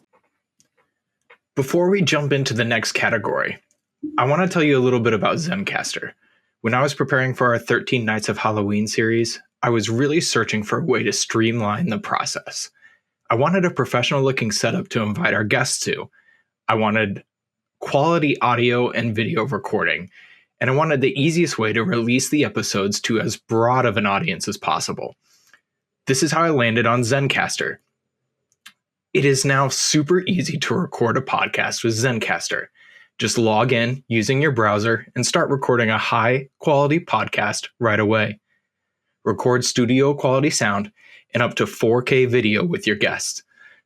Before we jump into the next category, I want to tell you a little bit about Zencastr. When I was preparing for our 13 Nights of Halloween series, I was really searching for a way to streamline the process. I wanted a professional looking setup to invite our guests to. I wanted quality audio and video recording, and I wanted the easiest way to release the episodes to as broad of an audience as possible. This is how I landed on Zencastr. It is now super easy to record a podcast with Zencastr. Just log in using your browser and start recording a high-quality podcast right away. Record studio-quality sound and up to 4K video with your guests.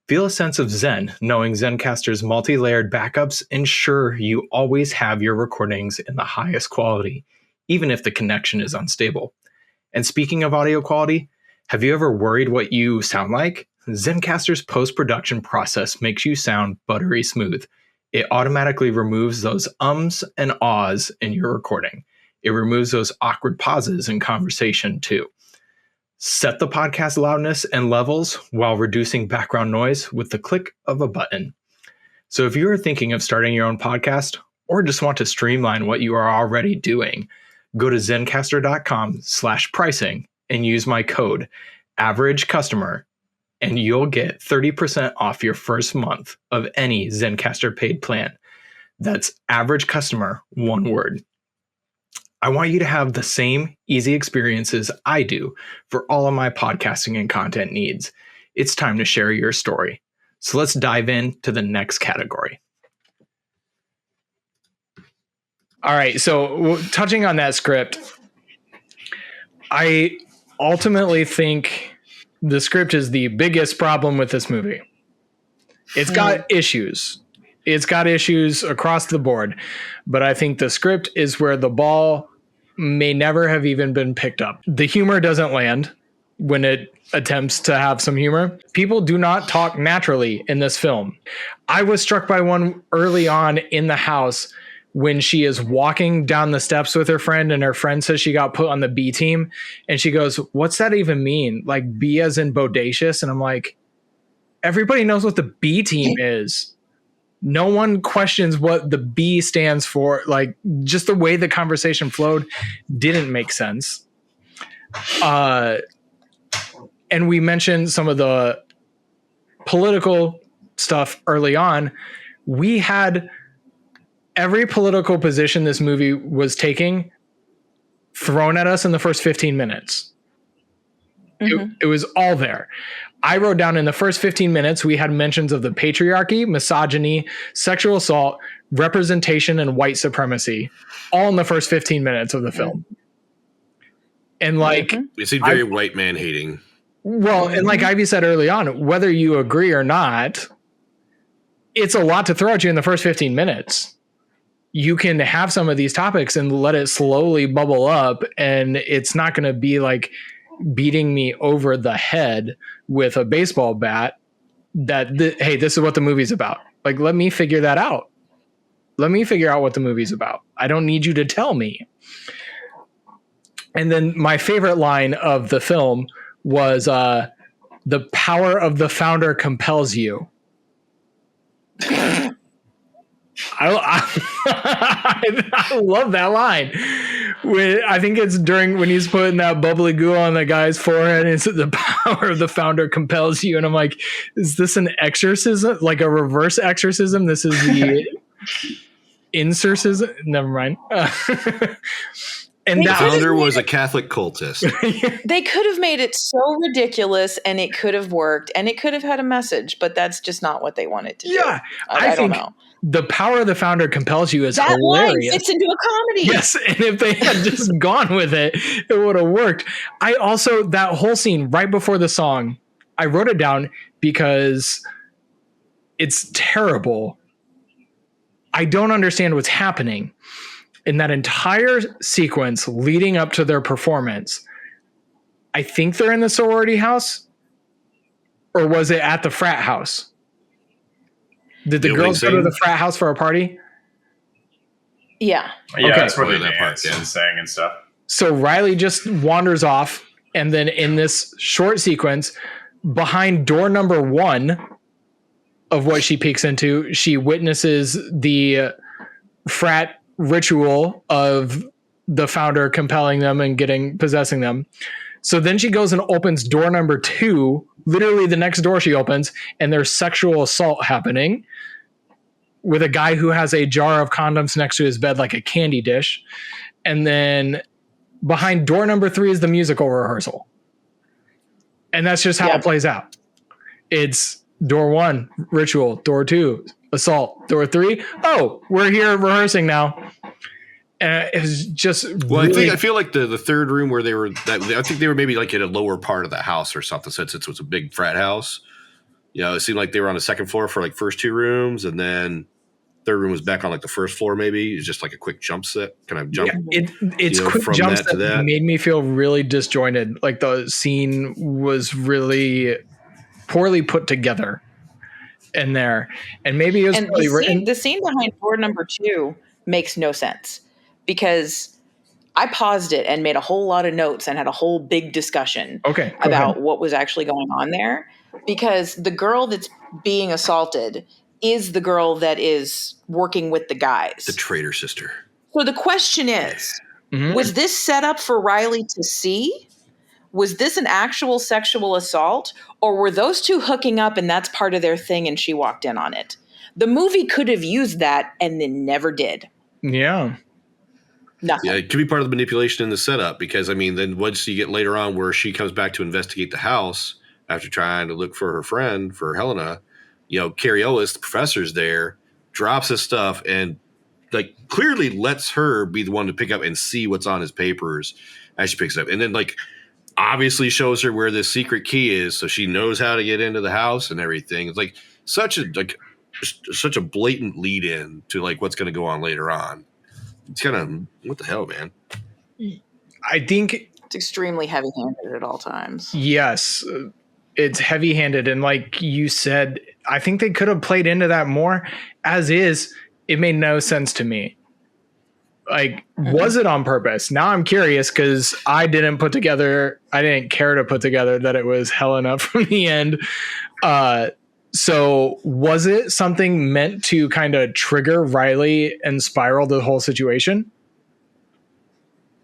Feel a sense of zen knowing Zencastr's multi-layered backups ensure you always have your recordings in the highest quality, even if the connection is unstable. And speaking of audio quality, have you ever worried what you sound like? Zencaster's post-production process makes you sound buttery smooth. It automatically removes those ums and ahs in your recording. It removes those awkward pauses in conversation too. Set the podcast loudness and levels while reducing background noise with the click of a button. So if you're thinking of starting your own podcast or just want to streamline what you are already doing, go to zencastr.com/pricing and use my code AVERAGECUSTOMER, and you'll get 30% off your first month of any Zencastr paid plan. That's average customer, one word. I want you to have the same easy experiences I do for all of my podcasting and content needs. It's time to share your story. So let's dive into the next category. All right, so touching on that script, I ultimately think the script is the biggest problem with this movie. It's got issues. It's got issues across the board, but I think the script is where the ball may never have even been picked up. The humor doesn't land when it attempts to have some humor. People do not talk naturally in this film. I was struck by one early on in the house when she is walking down the steps with her friend and her friend says she got put on the B team. And she goes, "What's that even mean? Like B as in bodacious?" And I'm like, everybody knows what the B team is. No one questions what the B stands for. Like, just the way the conversation flowed didn't make sense. And we mentioned some of the political stuff early on. We had every political position this movie was taking thrown at us in the first 15 minutes. It was all there. I wrote down in the first 15 minutes, we had mentions of the patriarchy, misogyny, sexual assault, representation, and white supremacy, all in the first 15 minutes of the film. And like, it seemed very white man hating. Well, and like Ivy said early on, whether you agree or not, it's a lot to throw at you in the first 15 minutes. You can have some of these topics and let it slowly bubble up, and it's not going to be like beating me over the head with a baseball bat that, hey, this is what the movie's about. Like, let me figure that out. Let me figure out what the movie's about. I don't need you to tell me. And then my favorite line of the film was, the power of the founder compels you. I love that line. I think it's during when he's putting that bubbly goo on the guy's forehead, and it's the power of the founder compels you. And I'm like, is this an exorcism? Like a reverse exorcism? This is the insurcism? Never mind. And the founder was a Catholic cultist. They could have made it so ridiculous, and it could have worked, and it could have had a message, but that's just not what they wanted to do. Yeah, I don't know. The power of the founder compels you is that hilarious. Line fits into a comedy. Yes, and if they had just gone with it, it would have worked. I also, that whole scene right before the song, I wrote it down because it's terrible. I don't understand what's happening. In that entire sequence leading up to their performance, I think they're in the sorority house, or was it at the frat house? Did the girls go to the frat house for a party? Yeah. Yeah, okay. That's where they danced and sang and stuff. So Riley just wanders off, and then in this short sequence, behind door number 1 of what she peeks into, she witnesses the frat ritual of the founder compelling them and possessing them. So then she goes and opens door number 2, literally the next door she opens, and there's sexual assault happening with a guy who has a jar of condoms next to his bed like a candy dish. And then behind door number 3 is the musical rehearsal. And that's just how it plays out. It's door 1, ritual, door 2, assault, door 3. Oh, we're here rehearsing now. It was just really, I feel like the third room where they were, I think they were maybe like in a lower part of the house or something, since it was a big frat house. You know, it seemed like they were on the second floor for like first 2 rooms, and then third room was back on like the first floor. Maybe it's just like a quick jump set, kind of jump. Yeah, it's quick jumps that made me feel really disjointed. Like the scene was really poorly put together in there. And maybe it was And poorly written. the scene behind door number 2 makes no sense because I paused it and made a whole lot of notes and had a whole big discussion Okay, go about ahead. what was actually going on there. Because the girl that's being assaulted is the girl that is working with the guys. The traitor sister. So the question is, Mhm. was this set up for Riley to see? Was this an actual sexual assault? Or were those two hooking up and that's part of their thing and she walked in on it? The movie could have used that and then never did. Yeah. Nothing. Yeah, it could be part of the manipulation in the setup because, I mean, then once you get later on where she comes back to investigate the house after trying to look for her friend, for Helena, Carrie Ellis, the professor's there, drops his stuff and like clearly lets her be the one to pick up and see what's on his papers as she picks it up. And then like obviously shows her where the secret key is so she knows how to get into the house and everything. It's like such a blatant lead in to like what's going to go on later on. It's kind of what the hell, man. I think It's extremely heavy-handed at all times. yes, it's heavy-handed, and like you said, I think they could have played into that more. As is, it made no sense to me. Like, was it on purpose? Now I'm curious because I didn't care to put together that it was Helena from the end. So was it something meant to kind of trigger Riley and spiral the whole situation?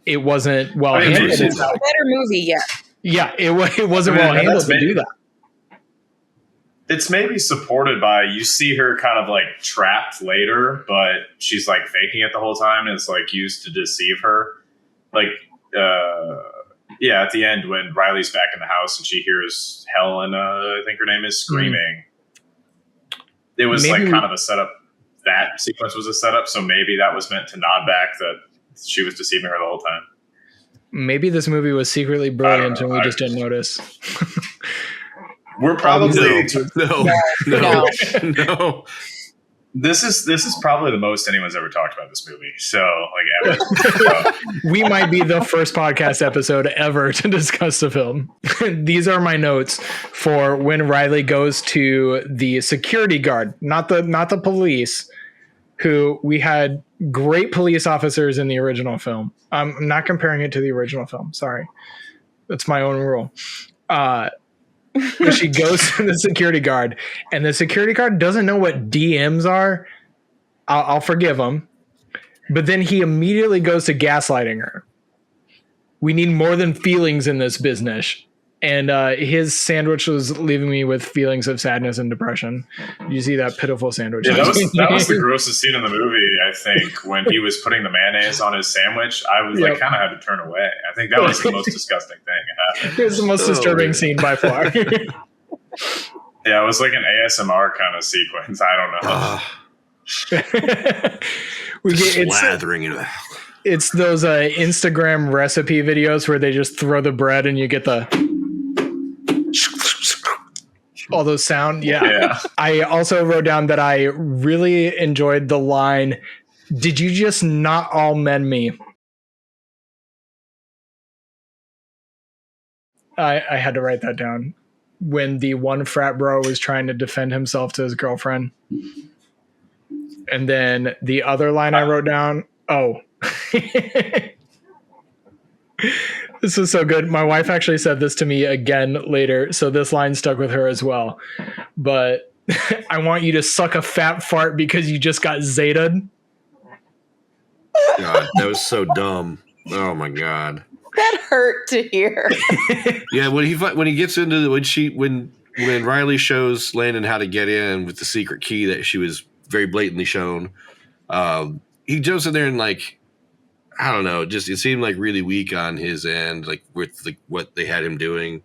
It wasn't well handled. It's a better movie yet. Yeah, it wasn't well handled to do that. It's maybe supported by you see her kind of like trapped later, but she's like faking it the whole time and it's like used to deceive her. Like, at the end when Riley's back in the house and she hears Helena, I think her name is, screaming. It was Maybe like kind of a setup. That sequence was a setup, so maybe that was meant to nod back that she was deceiving her the whole time. Maybe this movie was secretly brilliant and we just didn't notice. We're probably no. This is probably the most anyone's ever talked about this movie. So like ever. We might be the first podcast episode ever to discuss the film. These are my notes for when Riley goes to the security guard, not the police, who we had great police officers in the original film. I'm not comparing it to the original film. Sorry. That's my own rule. She goes to the security guard and the security guard doesn't know what DMs are. I'll forgive him. But then he immediately goes to gaslighting her. We need more than feelings in this business. And his sandwich was leaving me with feelings of sadness and depression. You see that pitiful sandwich? Yeah, that was the grossest scene in the movie, I think, when he was putting the mayonnaise on his sandwich. I was like, kind of had to turn away. I think that was the most disgusting thing that happened. It was the most disturbing scene by far. Yeah, it was like an ASMR kind of sequence. I don't know. Slathering it. It's those Instagram recipe videos where they just throw the bread and you get the all those sound. Yeah. I also wrote down that I really enjoyed the line, "Did you just not all men me?" I had to write that down when the one frat bro was trying to defend himself to his girlfriend. And then the other line I wrote down, this is so good. My wife actually said this to me again later, so this line stuck with her as well. But I want you to suck a fat fart because you just got zetaed. God, that was so dumb. Oh my God. That hurt to hear. Yeah, when he gets into when Riley shows Landon how to get in with the secret key that she was very blatantly shown, he jumps in there and like, I don't know, just it seemed like really weak on his end, like with like what they had him doing.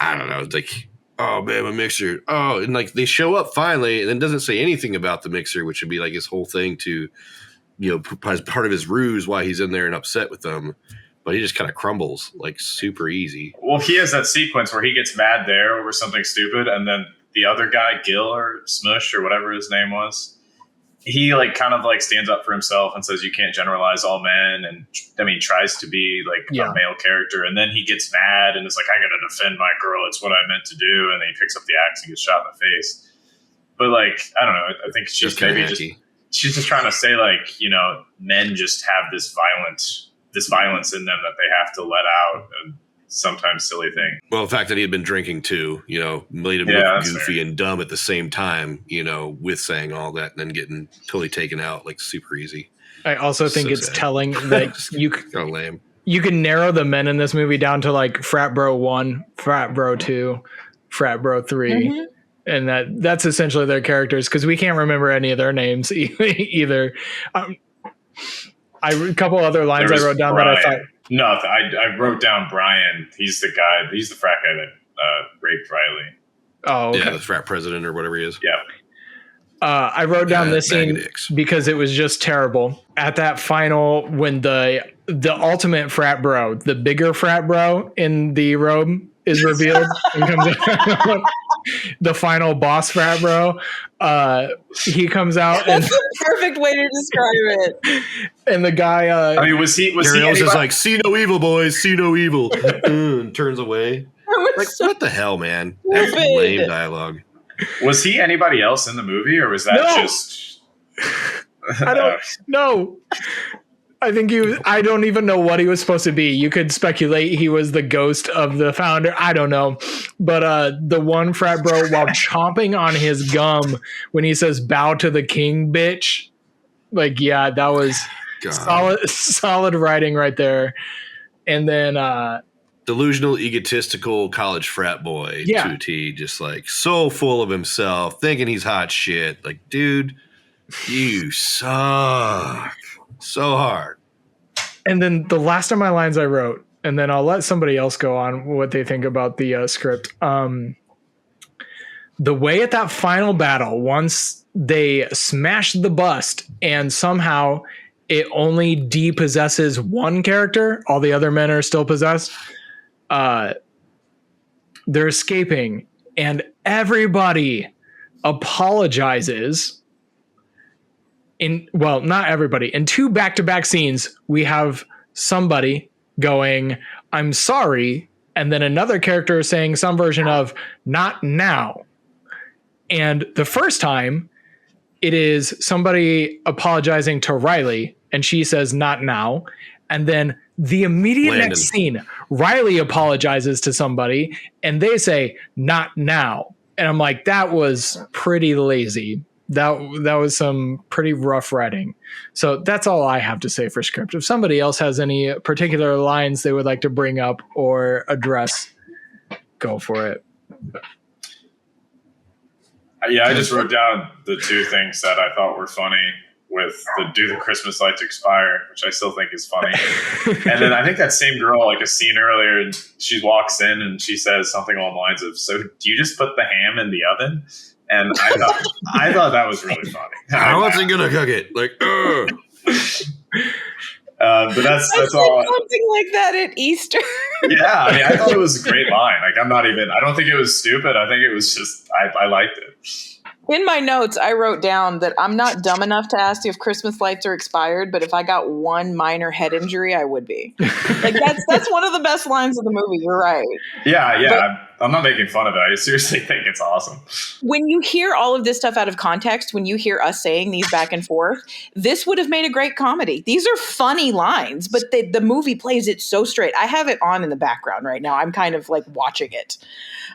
I don't know, it's like, oh man, my mixer. Oh, and like they show up finally, and then doesn't say anything about the mixer, which would be like his whole thing to, as part of his ruse why he's in there and upset with them. But he just kind of crumbles like super easy. Well, he has that sequence where he gets mad there over something stupid, and then the other guy, Gil or Smush or whatever his name was, he like kind of like stands up for himself and says you can't generalize all men, and I mean tries to be like a male character, and then he gets mad and is like, I gotta defend my girl, it's what I meant to do, and then he picks up the axe and gets shot in the face. But like, I don't know, I think she's she's just trying to say like, you know, men just have this violence in them that they have to let out, and sometimes silly thing. Well, the fact that he had been drinking too, you know, made him look goofy and dumb at the same time, you know, with saying all that and then getting totally taken out like super easy. I also think it's sad. Telling that you can narrow the men in this movie down to like frat bro 1, frat bro 2, frat bro 3. And that's essentially their characters, because we can't remember any of their names either. A couple other lines I wrote down Brian. that I thought. No, I wrote down Brian. He's the frat guy that raped Riley. Oh, okay. Yeah, the frat president or whatever he is. Yeah. I wrote down this scene because it was just terrible. At that final, when the ultimate frat bro, the bigger frat bro in the robe is revealed and comes out, the final boss frat bro, he comes out. That's the perfect way to describe it. And the guy, I mean, was he just like, see no evil, boys, see no evil, and turns away. Like, what the hell, man? That's lame dialogue. Was he anybody else in the movie, or was that just? I don't know. I think I don't even know what he was supposed to be. You could speculate he was the ghost of the founder. I don't know. But the one frat bro, while chomping on his gum when he says, bow to the king, bitch. Like, yeah, that was solid writing right there. And then delusional, egotistical college frat boy, 2T, just like so full of himself, thinking he's hot shit. Like, dude, you suck so hard. And then the last of my lines I wrote, and then I'll let somebody else go on what they think about the script. The way at that final battle, once they smash the bust and somehow it only depossesses one character, all the other men are still possessed. They're escaping and everybody apologizes. Not everybody. In 2 back-to-back scenes, we have somebody going, I'm sorry, and then another character saying some version of not now. And the first time, it is somebody apologizing to Riley, and she says not now. And then the immediate next scene, Riley apologizes to somebody, and they say not now. And I'm like, that was pretty lazy. That was some pretty rough writing. So that's all I have to say for script. If somebody else has any particular lines they would like to bring up or address, go for it. Yeah, I just wrote down the 2 things that I thought were funny with do the Christmas lights expire, which I still think is funny. And then I think that same girl, like a scene earlier, and she walks in and she says something along the lines of, so do you just put the ham in the oven? And I thought that was really funny. How is he gonna cook it? Like, but that's all. Something like that at Easter. Yeah, I mean, I thought it was a great line. Like, I don't think it was stupid. I think it was just, I liked it. In my notes, I wrote down that I'm not dumb enough to ask if Christmas lights are expired, but if I got one minor head injury, I would be. Like, that's one of the best lines of the movie. You're right. Yeah. But I'm not making fun of it. I seriously think it's awesome. When you hear all of this stuff out of context, when you hear us saying these back and forth, this would have made a great comedy. These are funny lines, but the movie plays it so straight. I have it on in the background right now. I'm kind of like watching it.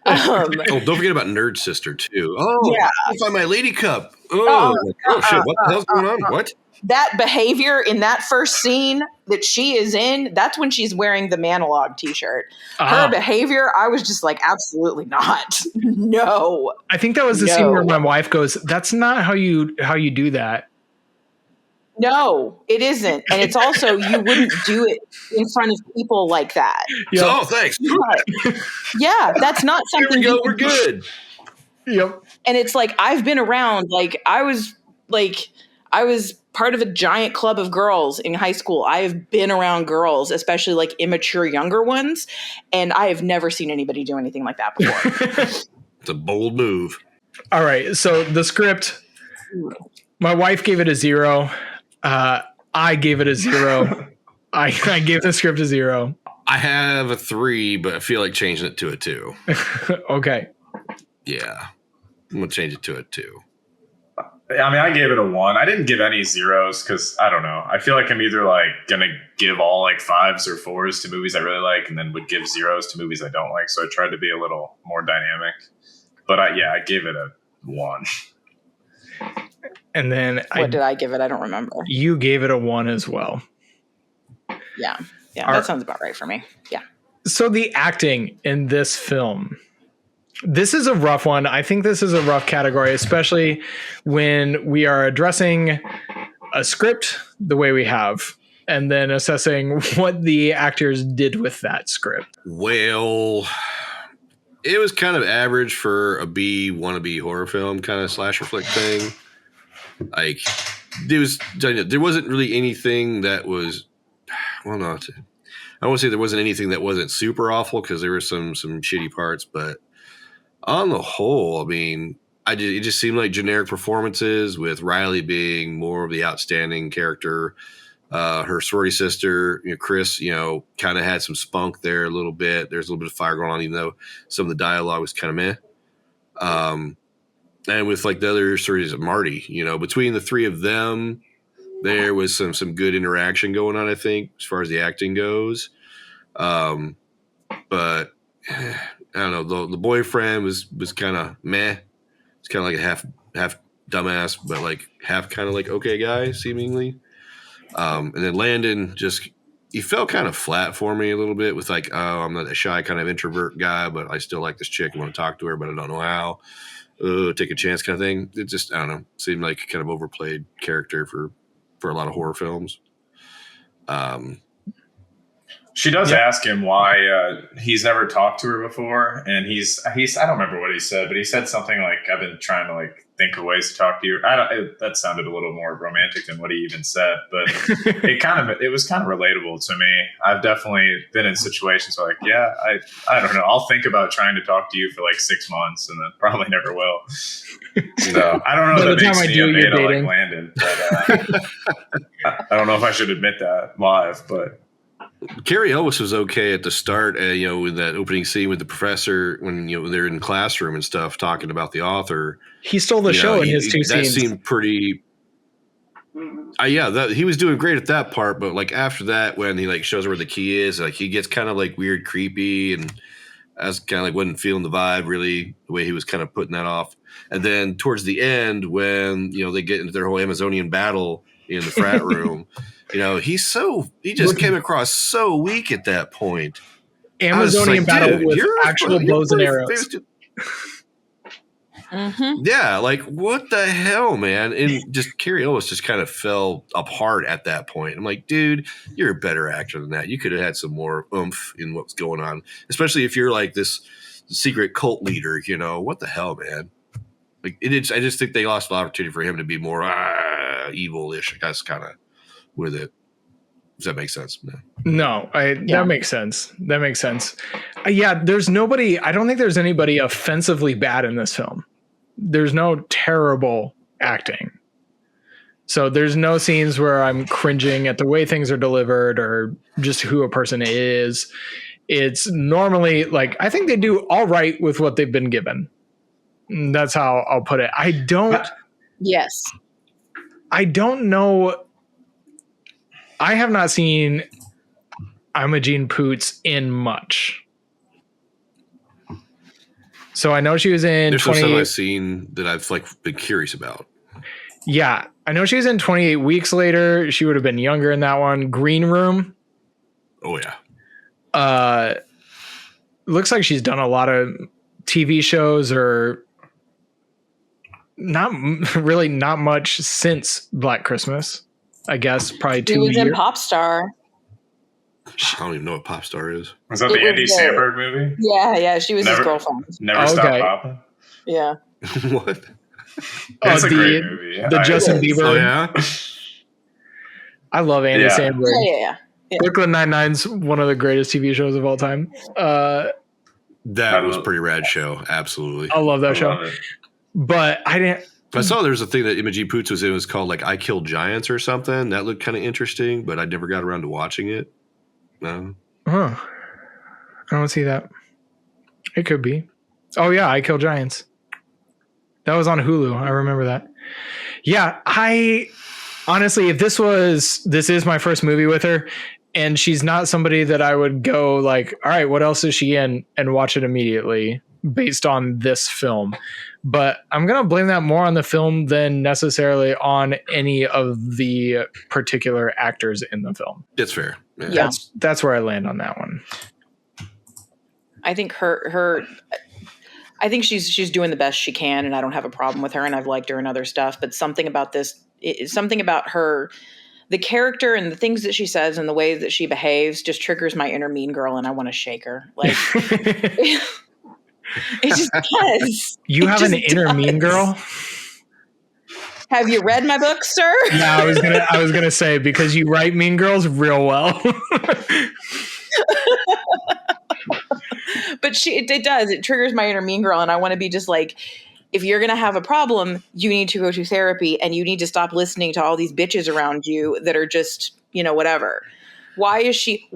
Don't forget about Nerd Sister too. Oh, yeah. I find my lady cup. Shit! What the hell's going on? What? That behavior in that first scene that she is in, that's when she's wearing the Manalog t-shirt. Her behavior, I was just like, absolutely not. No. I think that was the scene where my wife goes, that's not how you do that. No, it isn't. And it's also, you wouldn't do it in front of people like that. Yep. Oh, thanks. Yeah, that's not something. Here we go. We're good. Yep. And it's like, I've been around, I was part of a giant club of girls in high school. I have been around girls, especially like immature younger ones. And I have never seen anybody do anything like that before. It's a bold move. All right. So the script, My wife gave it a 0. I gave it a 0. I gave the script a 0. I have a 3, but I feel like changing it to a 2. Okay. Yeah. I'm going to change it to a 2. I mean, I gave it a 1. I didn't give any 0s because I don't know. I feel like I'm either like going to give all like 5s or 4s to movies I really like and then would give 0s to movies I don't like. So I tried to be a little more dynamic. But I gave it a 1. And then What did I give it? I don't remember. You gave it a 1 as well. Yeah. That sounds about right for me. Yeah. So the acting in this film, this is a rough one. I think this is a rough category, especially when we are addressing a script the way we have and then assessing what the actors did with that script. Well, it was kind of average for a B wannabe horror film kind of slasher flick thing. Like there wasn't really anything that was, well, not. I won't say there wasn't anything that wasn't super awful because there were some shitty parts, but on the whole, I mean, it just seemed like generic performances with Riley being more of the outstanding character. Her sorority sister, Chris, kind of had some spunk there a little bit. There's a little bit of fire going on, even though some of the dialogue was kind of meh. And with like the other stories of Marty, between the three of them, there was some good interaction going on, I think, as far as the acting goes. But I don't know. The boyfriend was kind of meh. It's kind of like a half dumbass, but like half kind of like okay guy, seemingly. And then Landon he felt kind of flat for me a little bit with like, oh, I'm not a shy kind of introvert guy, but I still like this chick and want to talk to her, but I don't know how. Take a chance kind of thing. It just, I don't know, seemed like kind of overplayed character for a lot of horror films. She does ask him why he's never talked to her before, and he's I don't remember what he said, but he said something like, "I've been trying to like think of ways to talk to you." That sounded a little more romantic than what he even said, but it was kind of relatable to me. I've definitely been in situations where like, yeah, I don't know, I'll think about trying to talk to you for like 6 months and then probably never will. So I don't know if that makes me a beta like Landon, but I don't know if I should admit that live, but. Carrie Elwes was okay at the start, with that opening scene with the professor when they're in the classroom and stuff talking about the author. He stole the show in his two scenes. That seemed pretty. He was doing great at that part, but like after that, when he like shows her where the key is, like he gets kind of like weird, creepy, and I was kind of like wasn't feeling the vibe really the way he was kind of putting that off. And then towards the end, when they get into their whole Amazonian battle in the frat room. He just came across so weak at that point. Amazonian battle with actual bows and arrows. Mm-hmm. Yeah, like what the hell, man? And just Carrie Elwes just kind of fell apart at that point. I'm like, dude, you're a better actor than that. You could have had some more oomph in what's going on, especially if you're like this secret cult leader. What the hell, man? Like I just think they lost the opportunity for him to be more evil-ish. I guess kind of. With it. Does that make sense? No, that makes sense. That makes sense. There's nobody, I don't think there's anybody offensively bad in this film. There's no terrible acting. So there's no scenes where I'm cringing at the way things are delivered or just who a person is. It's normally like, I think they do all right with what they've been given. That's how I'll put it. I don't know. I have not seen Imogen Poots in much. So I know she was in There's some I've seen that I've like been curious about. Yeah. I know she was in 28 Weeks Later. She would have been younger in that one. Green Room. Oh, yeah. Looks like she's done a lot of TV shows or not much since Black Christmas. I guess probably 2 years. She was in Pop Star. I don't even know what Pop Star is. Was that the Andy Samberg movie? Yeah. She was his girlfriend. Never Stop Poppin'? Yeah. What? It's a great movie. The Justin Bieber. Oh, yeah? I love Andy Samberg. Yeah. Brooklyn Nine-Nine's one of the greatest TV shows of all time. That was a pretty rad show. Absolutely. I love that show. But I saw there's a thing that Imogen Poots was in. It was called like I Kill Giants or something. That looked kind of interesting, but I never got around to watching it. No. Huh. I don't see that. It could be. Oh yeah, I Kill Giants. That was on Hulu. I remember that. Yeah, I honestly, if this is my first movie with her, and she's not somebody that I would go like, all right, what else is she in, and watch it immediately based on this film. But I'm going to blame that more on the film than necessarily on any of the particular actors in the film. It's fair. Yeah. That's where I land on that one. I think I think she's doing the best she can, and I don't have a problem with her, and I've liked her in other stuff. But something about something about her, the character and the things that she says and the way that she behaves just triggers my inner mean girl, and I want to shake her. Like, it just does. You have an inner mean girl? Have you read my book, sir? Yeah, I was gonna say, because you write mean girls real well. But it does. It triggers my inner mean girl, and I want to be just like, if you're going to have a problem, you need to go to therapy, and you need to stop listening to all these bitches around you that are just, whatever. Why is she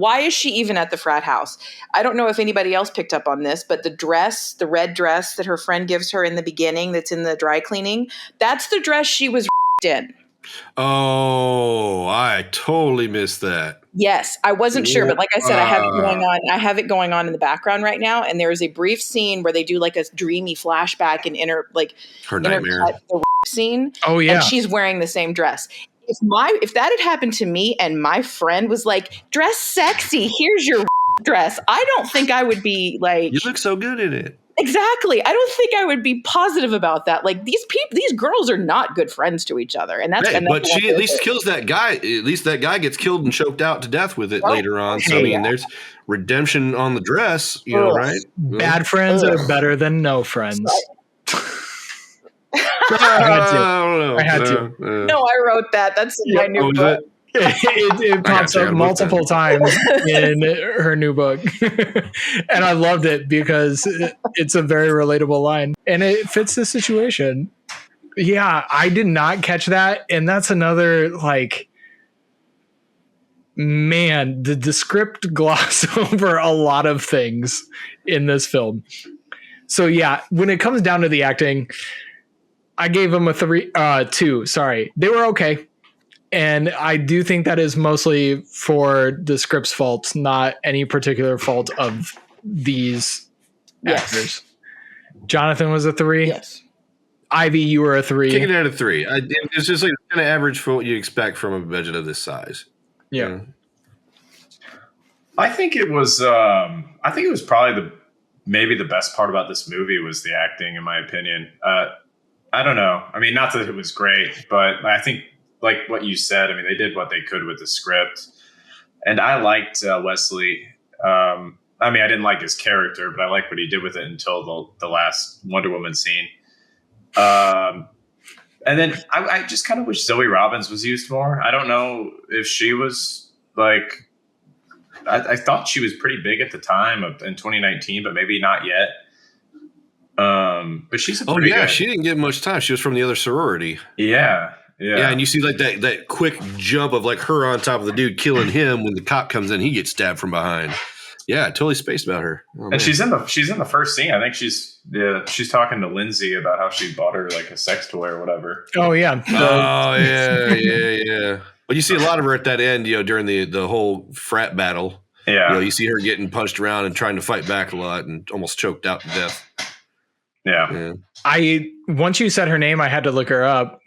even at the frat house? I don't know if anybody else picked up on this, but the red dress that her friend gives her in the beginning that's in the dry cleaning, that's the dress she was in. Oh, I totally missed that. Yes, I wasn't sure, but like I said, I have it going on. I have it going on in the background right now, and there is a brief scene where they do like a dreamy flashback and Her nightmare the scene. Oh yeah, and she's wearing the same dress. If that had happened to me, and my friend was like, "Dress sexy, here's your dress," I don't think I would be like, "You look so good in it." Exactly. I don't think I would be positive about that. Like these girls are not good friends to each other, and but she at least kills that guy. At least that guy gets killed and choked out to death with it later on. So I mean, there's redemption on the dress, right? Bad friends are better than no friends. I had to. No, I wrote that. That's my new book. It pops up multiple times in her new book. And I loved it because it's a very relatable line and it fits the situation. Yeah, I did not catch that. And that's another, like, man, the script gloss over a lot of things in this film. So yeah, when it comes down to the acting, I gave them a 2. Sorry. They were okay. And I do think that is mostly for the script's fault, not any particular fault of these actors. Jonathan was a 3. Yes. Ivy, you were a 3. Kicking it out of 3. It's just like kind of average for what you expect from a budget of this size. Yeah. I think it was probably maybe the best part about this movie was the acting, in my opinion. I don't know. I mean, not that it was great, but I think, like what you said, I mean, they did what they could with the script. And I liked Wesley. I mean, I didn't like his character, but I liked what he did with it until the last Wonder Woman scene. And then I just kind of wish Zoe Robbins was used more. I don't know if she was like, I thought she was pretty big at the time in 2019, but maybe not yet. But she's good. She didn't get much time. She was from the other sorority. Yeah, and you see like that quick jump of like her on top of the dude killing him when the cop comes in, he gets stabbed from behind. Yeah, totally spaced about her. And she's in the first scene. I think she's talking to Lindsay about how she bought her like a sex toy or whatever. Oh yeah. Yeah. But you see a lot of her at that end, during the whole frat battle. Yeah. You see her getting punched around and trying to fight back a lot and almost choked out to death. Yeah. Once you said her name, I had to look her up.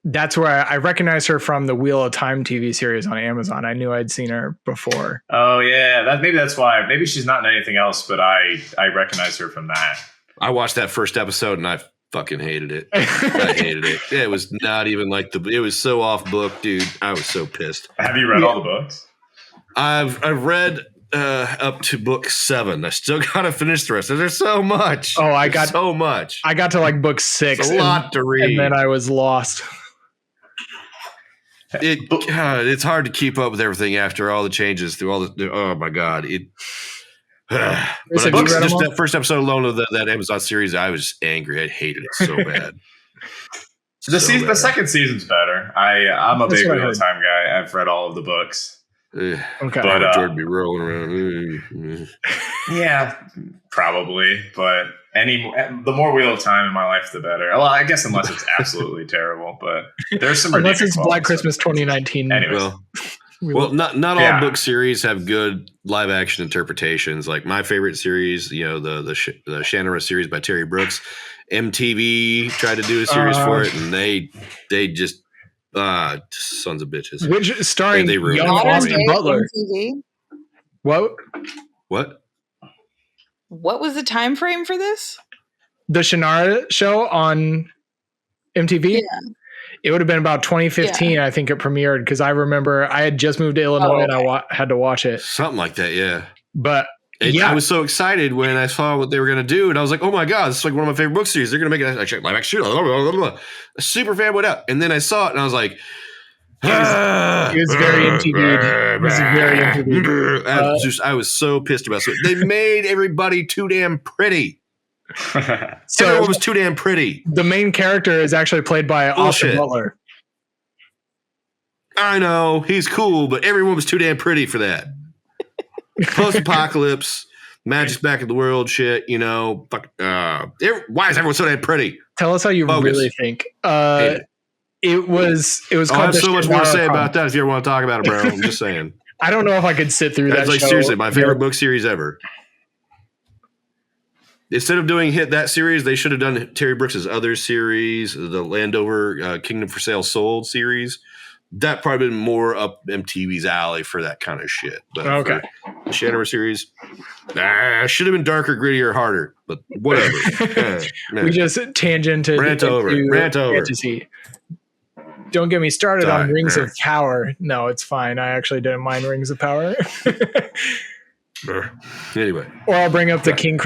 That's where I recognize her from the Wheel of Time TV series on Amazon. I knew I'd seen her before. Oh yeah, maybe that's why. Maybe she's not in anything else, but I recognize her from that. I watched that first episode and I fucking hated it. I hated it. It was not even like it was so off book, dude. I was so pissed. Have you read all the books? I've read up to book 7. I still gotta finish the rest. There's so much. Oh, I got so much. I got to like book 6. It's a lot to read, and then I was lost. It's hard to keep up with everything after all the changes through all the. Oh my god! But just that first episode alone of that Amazon series, I was angry. I hated it so bad. The second season's better. I'm a That's big what I Wheel heard. of Time guy. I've read all of the books. Okay. But Jordan be rolling around. yeah, probably. But the more Wheel of Time in my life, the better. Well, I guess unless it's absolutely terrible. But there's some Unless redeeming it's Black qualities. Christmas 2019. Anyways. Well, not all Yeah. book series have good live action interpretations. Like my favorite series, the Shannara series by Terry Brooks. MTV tried to do a series for it, and they just sons of bitches. Which starring They ruined young it. Modern Austin day Butler. MTV. What? What was the time frame for this? The Shannara show on MTV? Yeah. It would have been about 2015, I think it premiered, because I remember I had just moved to Illinois and I had to watch it. Something like that, yeah. But I was so excited when I saw what they were going to do, and I was like, "Oh my god, this is like one of my favorite book series. They're going to make it live action." A super fan went out, and then I saw it, and I was like, It was very MTV. It was very MTV. I was so pissed about it. So they made everybody too damn pretty. So Everyone was too damn pretty. the main character is actually played by Austin Butler. I know he's cool, but everyone was too damn pretty for that. Post-apocalypse, magic's back in the world, shit. Fuck. Why is everyone so damn pretty? Tell us how you Bogus. really think. It was I called have the so much more to Shannara say Chronicles. about that if you ever want to talk about it, bro. I'm just saying. I don't know if I could sit through That's that like show. seriously my favorite book series ever. Instead of doing that series, they should have done Terry Brooks' other series, the Landover Kingdom for Sale Sold series. That probably been more up MTV's alley for that kind of shit. But Okay. the Shannara series, should have been darker, grittier, harder. But whatever. We just tangented Rant over. fantasy. Don't get me started on Die. Rings of Power. No, it's fine. I actually didn't mind Rings of Power. Anyway. Or I'll bring up the King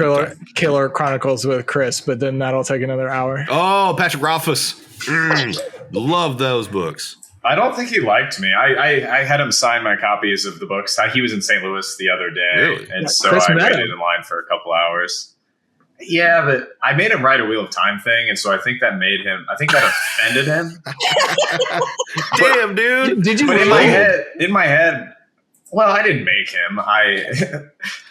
Killer Chronicles with Chris, but then that'll take another hour. Oh, Patrick Rothfuss. Love those books. I don't think he liked me. I had him sign my copies of the books. He was in St. Louis the other day, Really? and Yeah, so Chris I met waited him. in line for a couple hours. Yeah, but I made him write a Wheel of Time thing, and so I think that offended him. Damn, dude. Did you But really? in my head, well, I didn't make him.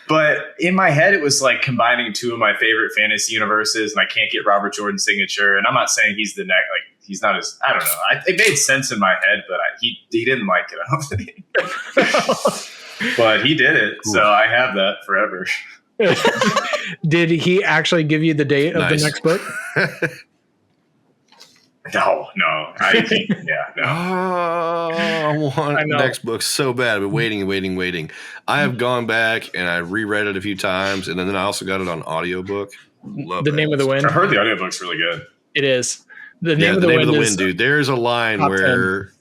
But in my head, it was like combining two of my favorite fantasy universes, and I can't get Robert Jordan's signature. And I'm not saying he's the next, like he's not as, I don't know. It made sense in my head, but he didn't like it. I don't think. But he did it, so I have that forever. Did he actually give you the date of the Nice. next book? No. Oh, I want I know. the next book so bad. I've been waiting. I have gone back and I reread it a few times, and then I also got it on audiobook. Love The that. Name of the Wind. I heard the audiobook's really good. It is. The Yeah, Name of the the name Wind of the is wind, dude. There's a line top where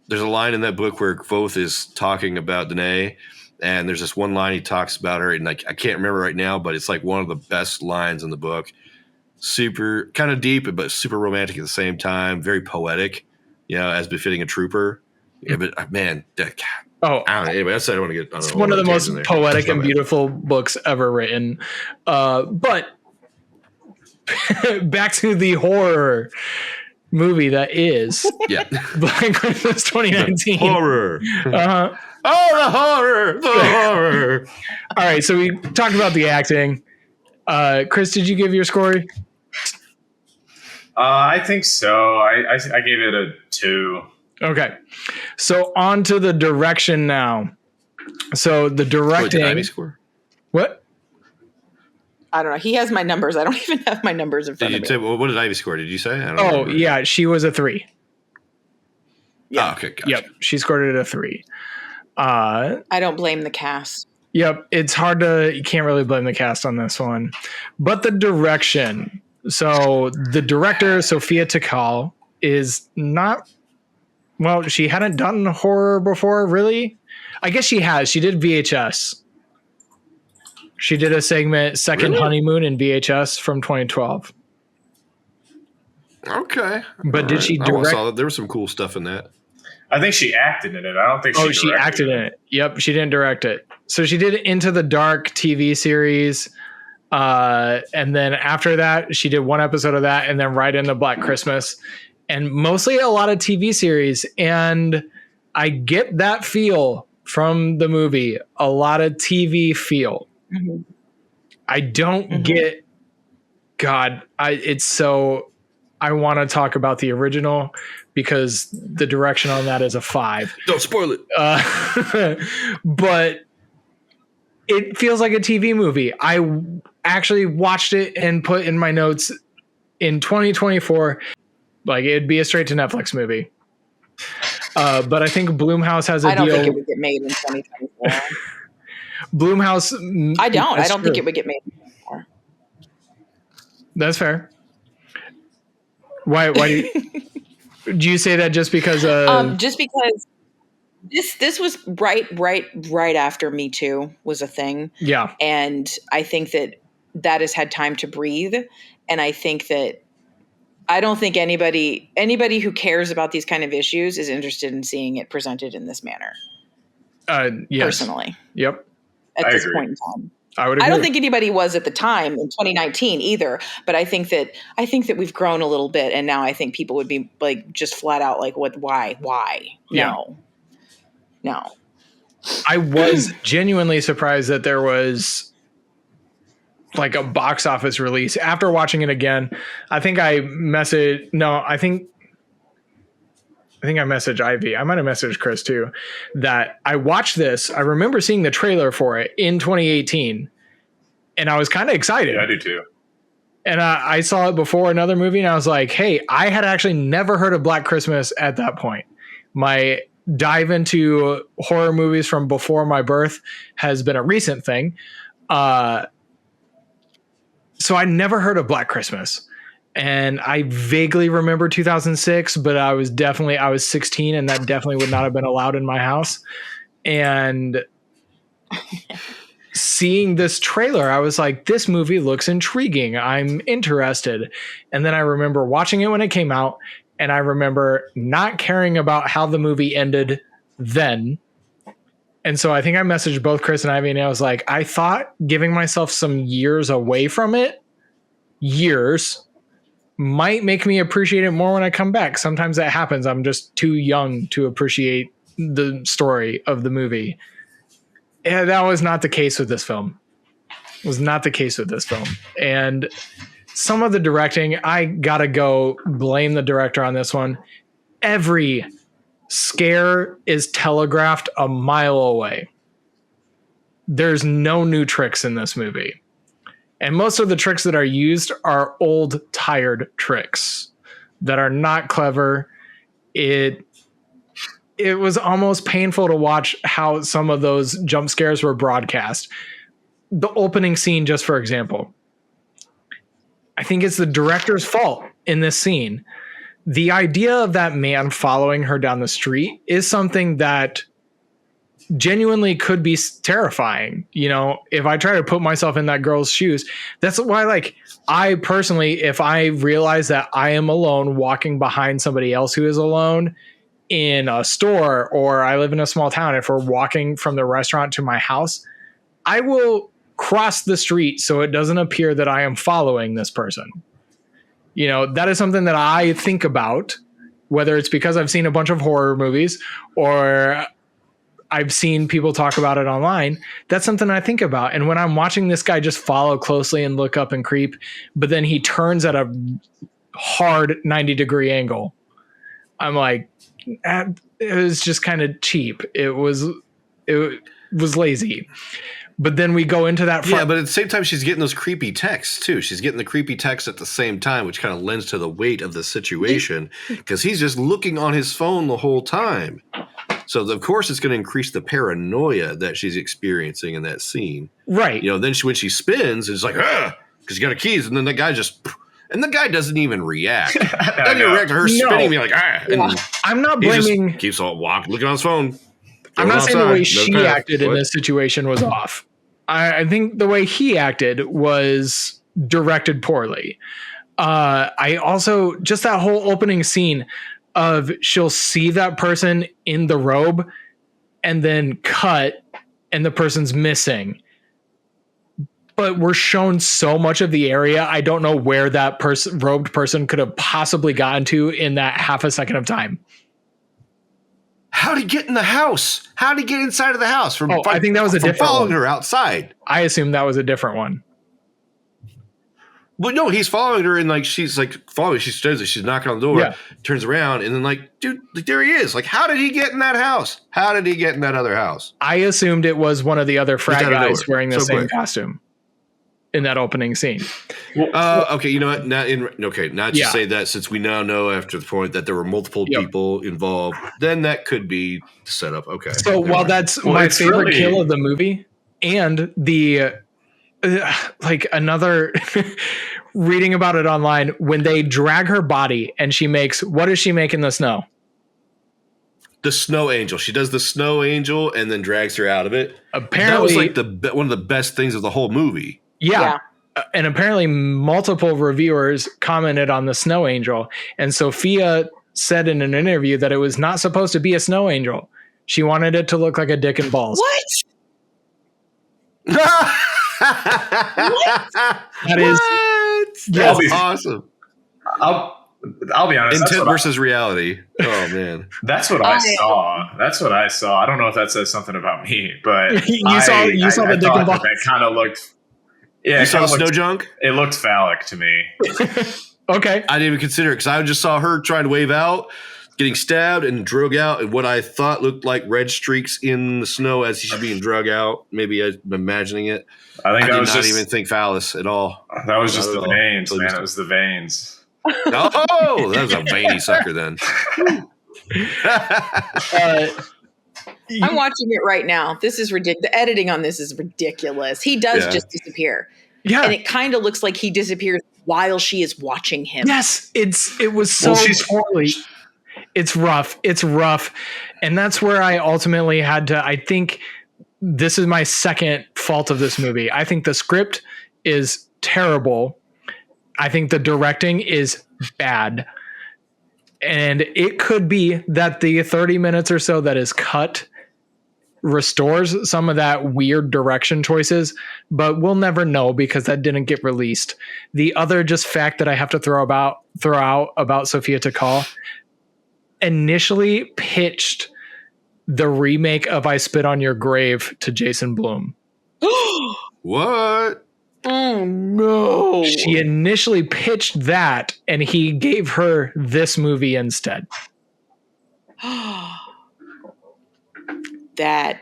there's a line in that book where Kvothe is talking about Danae, and there's this one line he talks about her, and like I can't remember right now, but it's like one of the best lines in the book. Super kind of deep, but super romantic at the same time. Very poetic, as befitting a trooper. Yeah, but man, Oh, I don't know. Anyway, I don't want to get. it's one of the most poetic and beautiful books ever written. But back to the horror movie that is Yeah, Black Christmas 2019. horror. Uh-huh. Oh, the horror. All right, so we talked about the acting. Chris, did you give your score? I think so. I gave it a 2. Okay, so on to the direction now. So the Wait, directing. did Ivy score? What? I don't know. He has my numbers. I don't even have my numbers in front Did of you me. say what did Ivy score? Did you say? I don't Oh, remember. yeah, she was a 3. Yeah. Oh, okay. Gotcha. Yep, she scored it a 3. I don't blame the cast. Yep, it's hard to, you can't really blame the cast on this one. But the direction. So the director, Sophia Takal, is not, well, she hadn't done horror before, really. I guess she has. She did VHS. She did a segment, Second Really? Honeymoon in VHS from 2012. Okay. But did she I direct? saw that. There was some cool stuff in that. I think she acted in it. I don't think she Oh, she directed acted in it. Yep, she didn't direct it. So she did Into the Dark TV series. And then after that, she did one episode of that and then right into Black Christmas. and mostly a lot of TV series. And I get that feel from the movie, a lot of TV feel. Mm-hmm. I don't get, God, I want to talk about the original because the direction on that is a 5. Don't spoil it. But it feels like a TV movie. I actually watched it and put in my notes in 2024, like it'd be a straight to Netflix movie. But I think Blumhouse has a deal. I don't think it would get made in 2024. Blumhouse. I don't think it would get made in 2024. That's fair. Why do you say that just because? Just because this was right after Me Too was a thing. Yeah. And I think that has had time to breathe. And I think that I don't think anybody who cares about these kind of issues is interested in seeing it presented in this manner. Yes. Personally. Yep. At this point in time. I would agree. I don't think anybody was at the time in 2019 either, but I think that we've grown a little bit, and now I think people would be like just flat out like, "What? Why? Yeah. No." I was genuinely surprised that there was like a box office release after watching it again. I think I messaged Ivy. I might have messaged Chris too, that I watched this. I remember seeing the trailer for it in 2018 and I was kind of excited. Yeah, I do too. And I saw it before another movie and I was like, hey, I had actually never heard of Black Christmas at that point. My dive into horror movies from before my birth has been a recent thing. So I never heard of Black Christmas. And I vaguely remember 2006, but I was 16 and that definitely would not have been allowed in my house. And seeing this trailer, I was like, this movie looks intriguing. I'm interested. And then I remember watching it when it came out, and I remember not caring about how the movie ended then. And so I think I messaged both Chris and Ivy, and I was like, I thought giving myself some years away from it, might make me appreciate it more when I come back. Sometimes that happens. I'm just too young to appreciate the story of the movie. And that was not the case with this film. And some of the directing, I gotta go blame the director on this one. Every scare is telegraphed a mile away. There's no new tricks in this movie. And most of the tricks that are used are old, tired tricks that are not clever. It was almost painful to watch how some of those jump scares were broadcast. The opening scene, just for example, I think it's the director's fault in this scene. The idea of that man following her down the street is something that genuinely could be terrifying. You know, if I try to put myself in that girl's shoes, that's why, like, I personally, if I realize that I am alone walking behind somebody else who is alone in a store, or I live in a small town, if we're walking from the restaurant to my house, I will cross the street so it doesn't appear that I am following this person. You know, that is something that I think about, whether it's because I've seen a bunch of horror movies or I've seen people talk about it online. That's something I think about. And when I'm watching this guy just follow closely and look up and creep, but then he turns at a hard 90-degree angle, I'm like, it was just kind of cheap. It was lazy. But then we go into that. Yeah, but at the same time, she's getting those creepy texts too. She's getting the creepy texts at the same time, which kind of lends to the weight of the situation because he's just looking on his phone the whole time. So of course it's going to increase the paranoia that she's experiencing in that scene. Right. You know, then when she spins, it's like, because you got her keys, and then the guy doesn't even react. Doesn't even react to her spinning me like, and I'm not blaming. Keeps on walking, looking on his phone. I'm not saying the way she acted in this situation was off. I think the way he acted was directed poorly. I also, just that whole opening scene of she'll see that person in the robe and then cut and the person's missing. but we're shown so much of the area. I don't know where that robed person could have possibly gotten to in that half a second of time. How'd he get in the house? How'd he get inside of the house? I think that was a different following one. her outside. I assume that was a different one. Well, no, he's following her, and like she's like following. She says that she's knocking on the door, turns around, and then like, dude, like, there he is. Like, how did he get in that house? How did he get in that other house? I assumed it was one of the other frat guys wearing the same quick. costume in that opening scene. Okay, you know what? Not to say that, since we now know after the point that there were multiple people involved, then that could be the setup. Okay. So while that's my favorite kill of the movie, and the like another reading about it online, when they drag her body and she makes, what does she make in the snow? The snow angel. She does the snow angel and then drags her out of it. Apparently, that was like one of the best things of the whole movie. Yeah. And apparently multiple reviewers commented on the snow angel, and Sophia said in an interview that it was not supposed to be a snow angel. She wanted it to look like a dick and balls. What? That is That's awesome. I'll be honest. Intent versus reality. Oh man, that's what I saw. That's what I saw. I don't know if that says something about me, but you saw the dick and balls. That kind of looked. Yeah, you saw the snow junk. It looked phallic to me. Okay, I didn't even consider it because I just saw her trying to wave out, getting stabbed and drug out, and what I thought looked like red streaks in the snow as she's being drug out. Maybe I'm imagining it. I did not even think phallus at all. That was just the veins, man. It was the veins. Oh, that was a veiny sucker then. I'm watching it right now. This is ridiculous. The editing on this is ridiculous. He does just disappear. Yeah. And it kind of looks like he disappears while she is watching him. Yes. It was so poorly. It's rough. It's rough. And that's where I ultimately had to, I think this is my second fault of this movie. I think the script is terrible. I think the directing is bad. And it could be that the 30 minutes or so that is cut restores some of that weird direction choices, but we'll never know because that didn't get released. The other just fact that I have to throw out about Sophia Takal, initially pitched the remake of I Spit on Your Grave to Jason Blum. What? Oh no. She initially pitched that and he gave her this movie instead. That's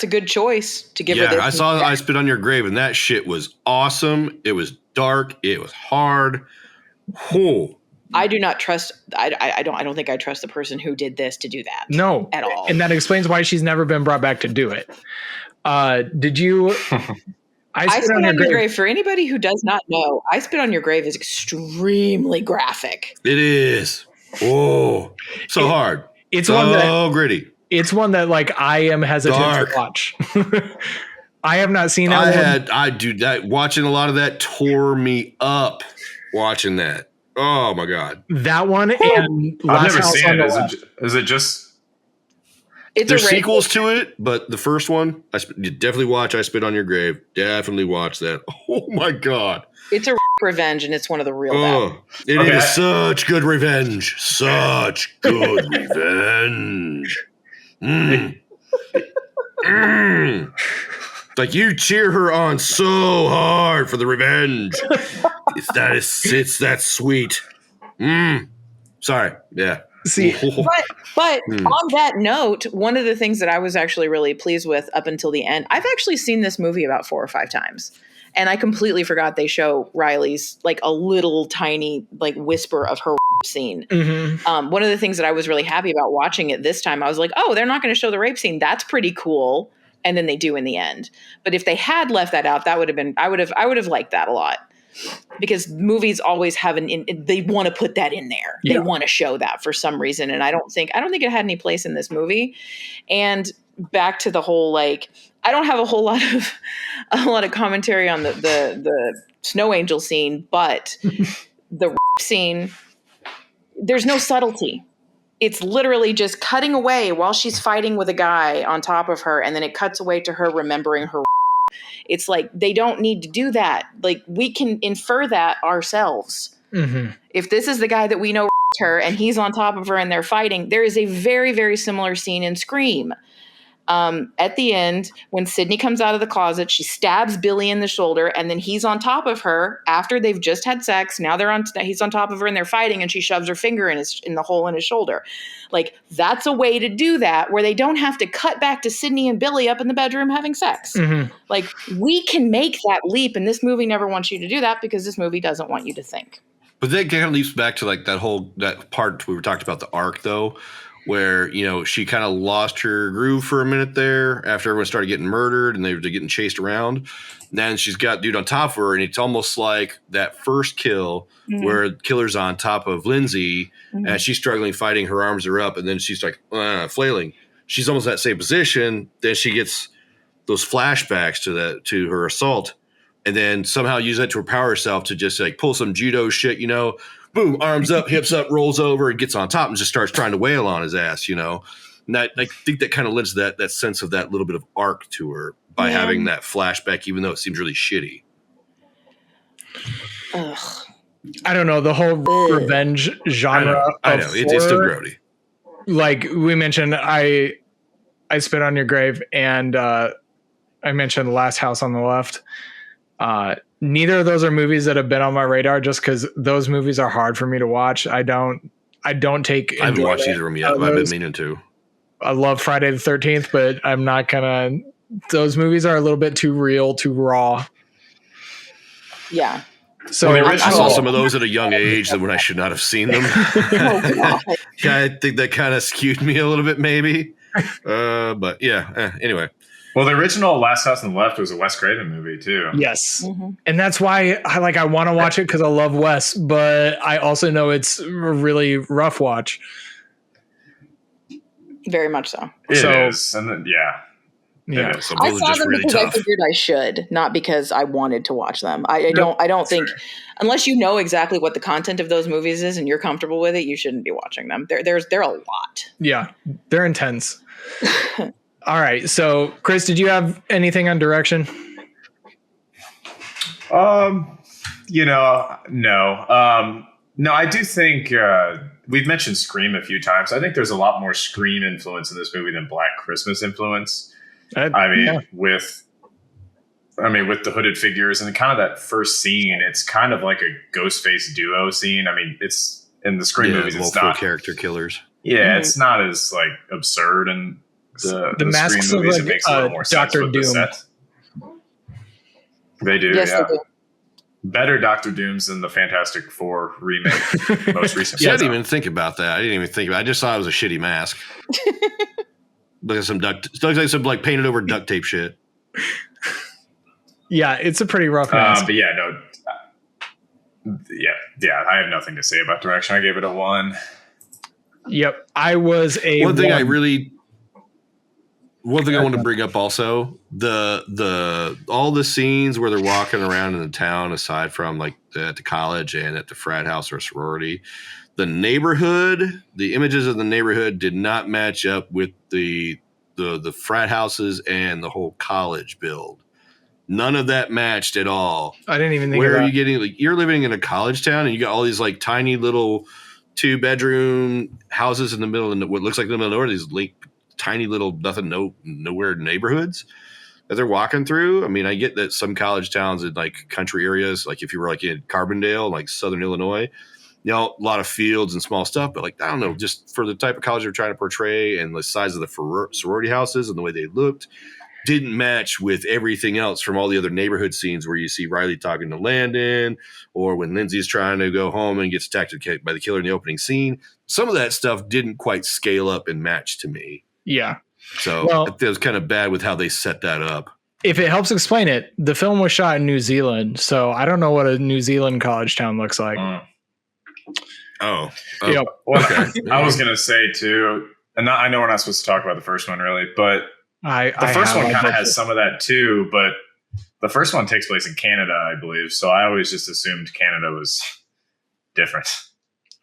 a good choice to give her this. I saw I Spit on Your Grave and that shit was awesome. It was dark. It was hard. Oh. I do not trust. I don't think I trust the person who did this to do that. No, at all. And that explains why she's never been brought back to do it. Did you? I Spit on Your Grave. For anybody who does not know, I Spit on Your Grave is extremely graphic. It is. Oh, so hard. It's so one that gritty. It's one that like I am hesitant to watch. I have not seen that. I do that. Watching a lot of that tore me up. Watching that. Oh my god. That one and I've never seen it. Is it just? There's sequels to it, but the first one, you definitely watch I Spit on Your Grave. Definitely watch that. Oh my god. It's a revenge, and it's one of the real bad. It is such good revenge. Such good revenge. Like you cheer her on so hard for the revenge. It's that sweet. Sorry. Yeah. See, but on that note, one of the things that I was actually really pleased with up until the end, I've actually seen this movie about 4 or 5 times. And I completely forgot they show Riley's like a little tiny like whisper of her scene. Mm-hmm. One of the things that I was really happy about watching it this time, I was like, oh, they're not going to show the rape scene. That's pretty cool. And then they do in the end. But if they had left that out, that would have been, I would have liked that a lot. Because movies always have they want to put that in there. They want to show that for some reason. And I don't think it had any place in this movie. And back to the whole, like, I don't have a lot of commentary on the snow angel scene, but the scene, there's no subtlety. It's literally just cutting away while she's fighting with a guy on top of her. And then it cuts away to her remembering her It's like they don't need to do that. Like we can infer that ourselves. Mm-hmm. If this is the guy that we know her and he's on top of her and they're fighting, there is a very, very similar scene in Scream. At the end, when Sydney comes out of the closet, she stabs Billy in the shoulder, and then he's on top of her after they've just had sex. Now he's on top of her and they're fighting, and she shoves her finger in the hole in his shoulder. Like, that's a way to do that where they don't have to cut back to Sydney and Billy up in the bedroom having sex. Mm-hmm. Like, we can make that leap, and this movie never wants you to do that because this movie doesn't want you to think. But that kind of leaps back to like that part we were talking about, the arc though, where, you know, she kind of lost her groove for a minute there after everyone started getting murdered and they were getting chased around. And then she's got dude on top of her, and it's almost like that first kill where the killer's on top of Lindsay and she's struggling, fighting, her arms are up, and then she's like flailing. She's almost in that same position. Then she gets those flashbacks to her assault, and then somehow use that to empower herself to just like pull some judo shit, you know, boom, arms up, hips up, rolls over, and gets on top and just starts trying to wail on his ass, you know. And I think that kind of lends to that sense of that little bit of arc to her by having that flashback, even though it seems really shitty. Ugh. I don't know, the whole revenge genre. I know. It's still grody. Like we mentioned, I Spit on Your Grave, and I mentioned The Last House on the Left. Neither of those are movies that have been on my radar just because those movies are hard for me to watch. I don't take. I haven't watched either of them yet. I've been meaning to. I love Friday the 13th, but I'm not gonna. Those movies are a little bit too real, too raw. Yeah. So I saw some of those at a young age when I should not have seen them. I think that kind of skewed me a little bit, maybe. But yeah. Anyway. Well, the original Last House on the Left was a Wes Craven movie too. Yes, and that's why I want to watch it because I love Wes, but I also know it's a really rough watch. Very much so. It is, and then, yeah. Some I are saw just them really because tough. I figured I should, not because I wanted to watch them. I don't think, unless you know exactly what the content of those movies is and you're comfortable with it, you shouldn't be watching them. They're a lot. Yeah, they're intense. All right, so Chris, did you have anything on direction? No, I do think we've mentioned Scream a few times. I think there's a lot more Scream influence in this movie than Black Christmas influence. With the hooded figures and kind of that first scene, it's kind of like a Ghostface duo scene. I mean, it's in the Scream movies, it's not character killers. Yeah, it's not as like absurd, and the masks Scream movies, of it makes a little more sense Dr. with the Doom. set. They do, Yes, yeah. they do. Better Dr. Dooms than the Fantastic Four remake, most recent. I didn't even think about that. I just thought it was a shitty mask. Look at some looks like some like painted over duct tape shit. Yeah, it's a pretty rough mask. But yeah, no. Yeah. I have nothing to say about direction. I gave it a 1. Yep, I was a one thing I want to bring up also, the all the scenes where they're walking around in the town, aside from like at the college and at the frat house or sorority, the neighborhood, the images of the neighborhood did not match up with the frat houses and the whole college build. None of that matched at all. I didn't even think Where of that. are you getting, like, you're living in a college town and you got all these like tiny little 2-bedroom houses in the middle of what looks like the middle of nowhere, these like tiny little nowhere neighborhoods that they're walking through. I mean, I get that some college towns in like country areas, like if you were like in Carbondale, like Southern Illinois, you know, a lot of fields and small stuff, but like, I don't know, just for the type of college they're trying to portray and the size of the sorority houses and the way they looked, didn't match with everything else from all the other neighborhood scenes where you see Riley talking to Landon, or when Lindsay's trying to go home and gets attacked by the killer in the opening scene. Some of that stuff didn't quite scale up and match to me. Yeah. So it was kind of bad with how they set that up. If it helps explain it, the film was shot in New Zealand, so I don't know what a New Zealand college town looks like. Oh. Yep. Well, okay. I was going to say too, and I know we're not supposed to talk about the first one really, but the first one kind of has some of that too, but the first one takes place in Canada, I believe. So I always just assumed Canada was different.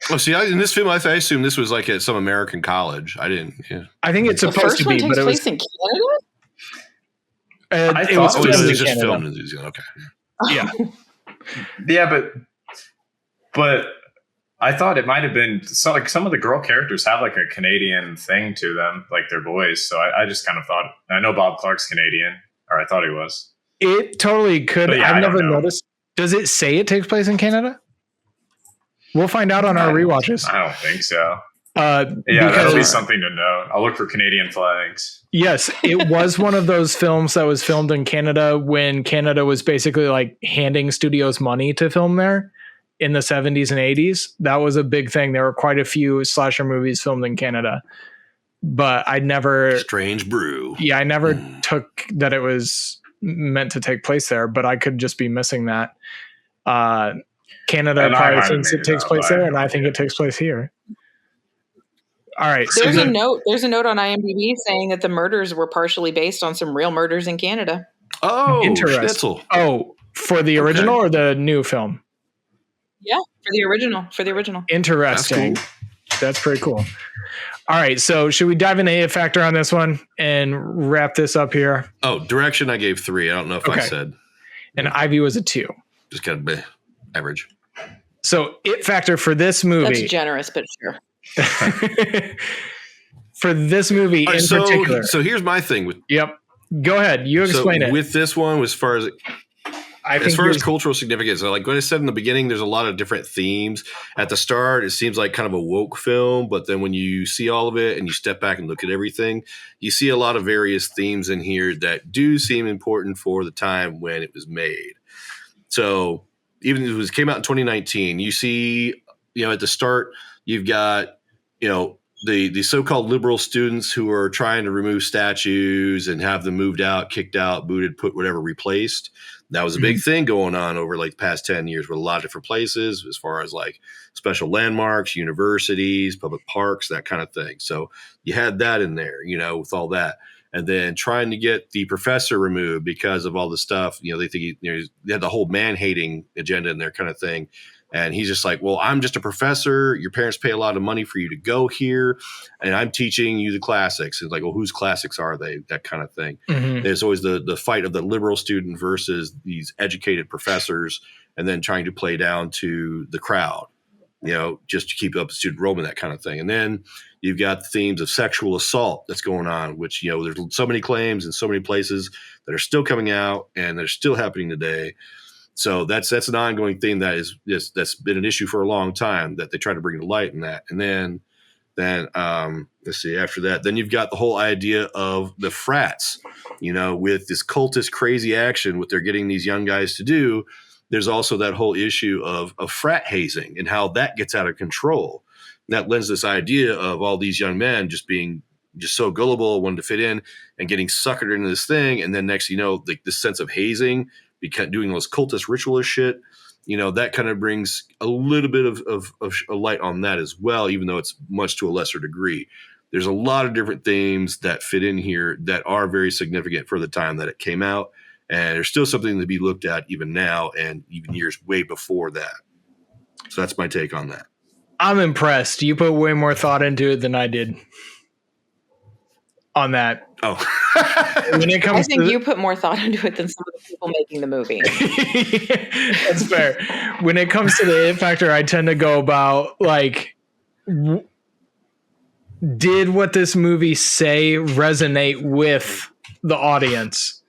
Well, see, in this film, I assumed this was like at some American college. I didn't. Yeah. I think it's The supposed first to one be, takes but it was. place in Canada? It was thought it filmed was in just Canada. filmed in New Zealand. Okay. Yeah. Yeah, but I thought it might have been like some of the girl characters have like a Canadian thing to them, like their voice. So I just kind of thought. I know Bob Clark's Canadian, or I thought he was. It totally could. But yeah, I've I don't never know. noticed. Does it say it takes place in Canada? We'll find out on our rewatches. I don't think so. Yeah, that'll be something to know. I'll look for Canadian flags. Yes, it was one of those films that was filmed in Canada when Canada was basically like handing studios money to film there in the 70s and 80s. That was a big thing. There were quite a few slasher movies filmed in Canada, but I never. Strange Brew. Yeah, I never took that it was meant to take place there, but I could just be missing that. Canada And probably thinks it takes place there, and I think yeah. it takes place here. All right. There's a note. There's a note on IMDb saying that the murders were partially based on some real murders in Canada. Oh, Interesting. Schnitzel. Oh, for the original or the new film? Yeah, for the original. For the original. Interesting. That's pretty cool. All right. So should we dive into It Factor on this one and wrap this up here? Oh, direction I gave 3. I don't know if I said. And Ivy was a 2. Just kind of average. So It Factor for this movie. That's generous, but sure. For this movie in particular. So here's my thing with. Yep. Go ahead. You explain it. With this one, as far as cultural significance, like what I said in the beginning, there's a lot of different themes. At the start, it seems like kind of a woke film, but then when you see all of it and you step back and look at everything, you see a lot of various themes in here that do seem important for the time when it was made. So even if it came out in 2019, you see, at the start, you've got, the so-called liberal students who are trying to remove statues and have them moved out, kicked out, booted, put whatever replaced. That was a big thing going on over like the past 10 years with a lot of different places as far as like special landmarks, universities, public parks, that kind of thing. So you had that in there, with all that. And then trying to get the professor removed because of all the stuff, they think they had the whole man-hating agenda in there kind of thing. And he's just like, well, I'm just a professor. Your parents pay a lot of money for you to go here. And I'm teaching you the classics. It's like, well, whose classics are they? That kind of thing. Mm-hmm. There's always the fight of the liberal student versus these educated professors and then trying to play down to the crowd, just to keep up the student enrollment, that kind of thing. And then you've got the themes of sexual assault that's going on, which, there's so many claims in so many places that are still coming out and that are still happening today. So that's an ongoing theme that's been an issue for a long time that they try to bring to light in that. And then let's see, after that, then you've got the whole idea of the frats, with this cultist crazy action, what they're getting these young guys to do. There's also that whole issue of frat hazing and how that gets out of control. And that lends this idea of all these young men just being just so gullible, wanting to fit in and getting suckered into this thing. And then next, like this sense of hazing, doing those cultist ritualist shit, that kind of brings a little bit of a light on that as well, even though it's much to a lesser degree. There's a lot of different themes that fit in here that are very significant for the time that it came out. And there's still something to be looked at even now and even years way before that. So that's my take on that. I'm impressed. You put way more thought into it than I did on that. Oh, I think you put more thought into it than some of the people making the movie. That's fair. When it comes to the It Factor, I tend to go about like, did what this movie say resonate with the audience?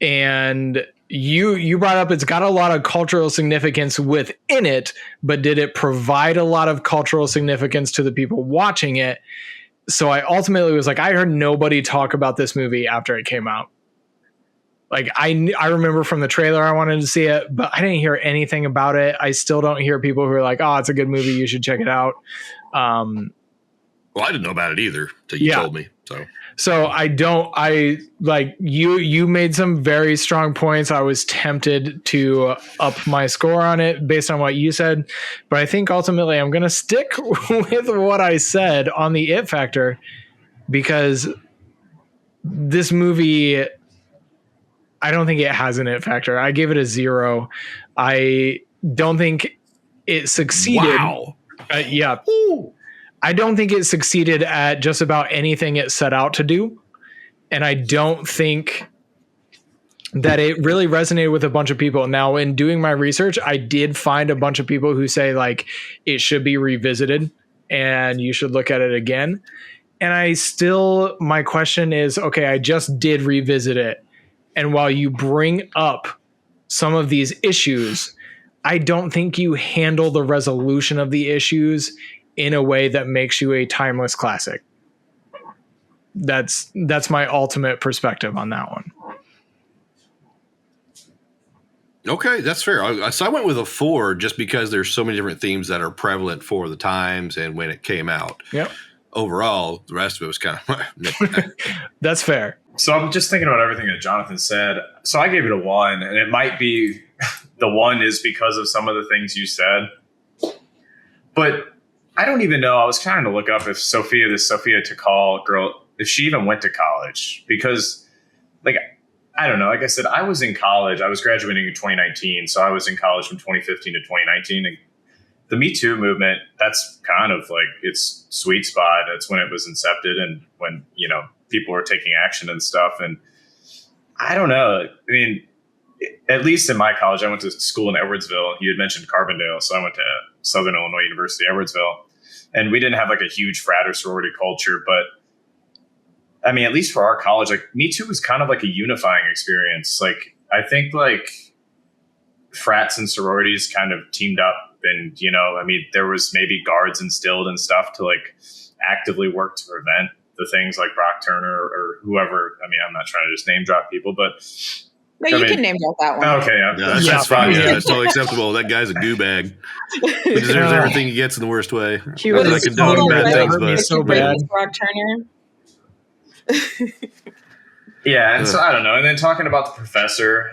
And you brought up it's got a lot of cultural significance within it, but did it provide a lot of cultural significance to the people watching it? So I ultimately was like, I heard nobody talk about this movie after it came out. Like I remember from the trailer I wanted to see it, but I didn't hear anything about it. I still don't hear people who are like, oh, it's a good movie, you should check it out. Well, I didn't know about it either until you told me. So you made some very strong points. I was tempted to up my score on it based on what you said, but I think ultimately I'm going to stick with what I said on the It Factor because this movie, I don't think it has an It Factor. I gave it a 0. I don't think it succeeded. Wow. Yeah. Ooh. I don't think it succeeded at just about anything it set out to do. And I don't think that it really resonated with a bunch of people. Now, in doing my research, I did find a bunch of people who say like it should be revisited and you should look at it again. And my question is, okay, I just did revisit it. And while you bring up some of these issues, I don't think you handle the resolution of the issues in a way that makes you a timeless classic. That's my ultimate perspective on that one. Okay, that's fair. So I went with a 4 just because there's so many different themes that are prevalent for the times and when it came out. Yep. Overall, the rest of it was kind of That's fair. So I'm just thinking about everything that Jonathan said. So I gave it a 1, and it might be the 1 is because of some of the things you said. But I don't even know. I was trying to look up if this Sophia Takal girl, if she even went to college. Because, like, I don't know. Like I said, I was in college. I was graduating in 2019. So I was in college from 2015 to 2019. And the Me Too movement, that's kind of like its sweet spot. That's when it was incepted and when, people were taking action and stuff. And I don't know. I mean, at least in my college, I went to school in Edwardsville. You had mentioned Carbondale. So I went to Southern Illinois University, Edwardsville. And we didn't have like a huge frat or sorority culture, but I mean, at least for our college, like Me Too was kind of like a unifying experience. Like, I think like frats and sororities kind of teamed up and, I mean, there was maybe guards instilled and stuff to like actively work to prevent the things like Brock Turner or whoever. I mean, I'm not trying to just name drop people, but. No, you can name drop that one. Okay. Yeah, that's fine. Yeah, it's totally acceptable. That guy's a goo bag. He deserves everything he gets in the worst way. He was I condone bad things, but so bad. Brock Turner. Yeah, and so I don't know. And then talking about the professor,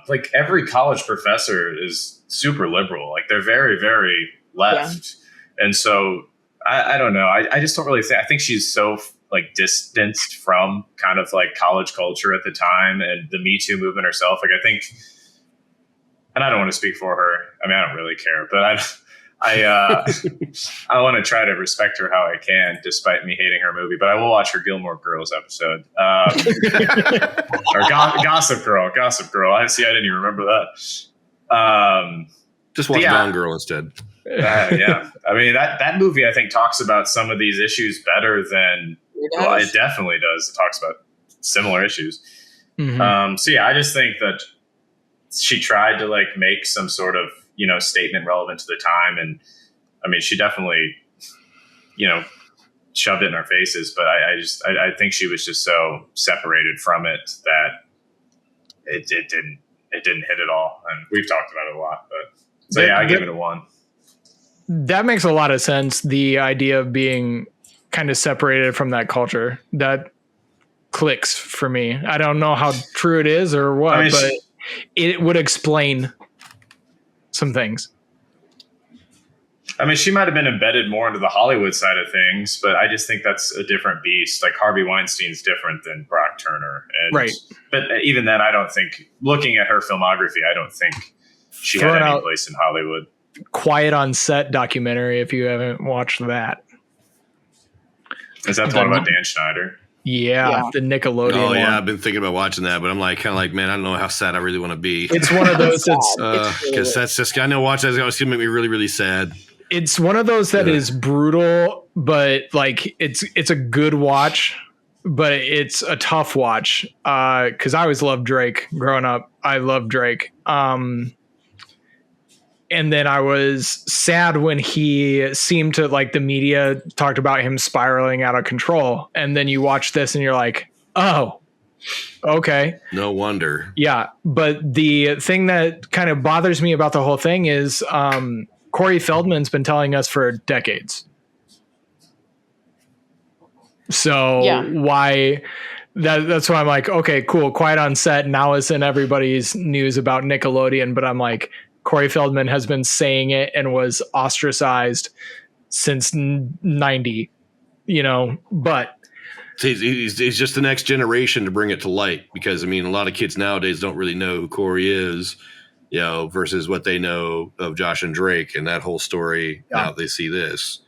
like every college professor is super liberal. Like they're very, very left. Yeah. And so I don't know. I just don't really think. I think she's so like distanced from kind of like college culture at the time and the Me Too movement herself. Like I think, and I don't want to speak for her. I mean, I don't really care, but I want to try to respect her how I can, despite me hating her movie. But I will watch her Gilmore Girls episode, or Gossip Girl. I didn't even remember that. Just watch Gone Girl instead. Yeah, I mean that movie I think talks about some of these issues better than it definitely does. It talks about similar issues. Mm-hmm. So yeah, I just think that she tried to like make some sort of statement relevant to the time. And I mean, she definitely, shoved it in our faces, but I think she was just so separated from it that it didn't hit at all. And we've talked about it a lot, but so yeah, I give it a 1. That makes a lot of sense. The idea of being kind of separated from that culture, that clicks for me. I don't know how true it is or what, but it would explain some things. I mean, she might have been embedded more into the Hollywood side of things, but I just think that's a different beast. Like Harvey Weinstein's different than Brock Turner. And, right. But even then, I don't think, looking at her filmography, I don't think she had any place in Hollywood. Quiet on Set documentary, if you haven't watched that. Is that the one about Dan Schneider? Yeah, the Nickelodeon one. Yeah, I've been thinking about watching that, but I'm like, kind of like, man, I don't know how sad I really want to be. It's one of those because that's just, I know watching that's going to make me really, really sad. It's one of those that is brutal, but like it's a good watch, but it's a tough watch. Because I always loved Drake growing up. I loved Drake. And then I was sad when he seemed to, like, the media talked about him spiraling out of control. And then you watch this and you're like, oh, okay. No wonder. Yeah. But the thing that kind of bothers me about the whole thing is Corey Feldman's been telling us for decades. So why... That's why I'm like, okay, cool. Quiet on Set now is in everybody's news about Nickelodeon. But I'm like... Corey Feldman has been saying it and was ostracized since 90, but he's just the next generation to bring it to light, because I mean, a lot of kids nowadays don't really know who Corey is, versus what they know of Josh and Drake and that whole story. Yeah. Now they see this.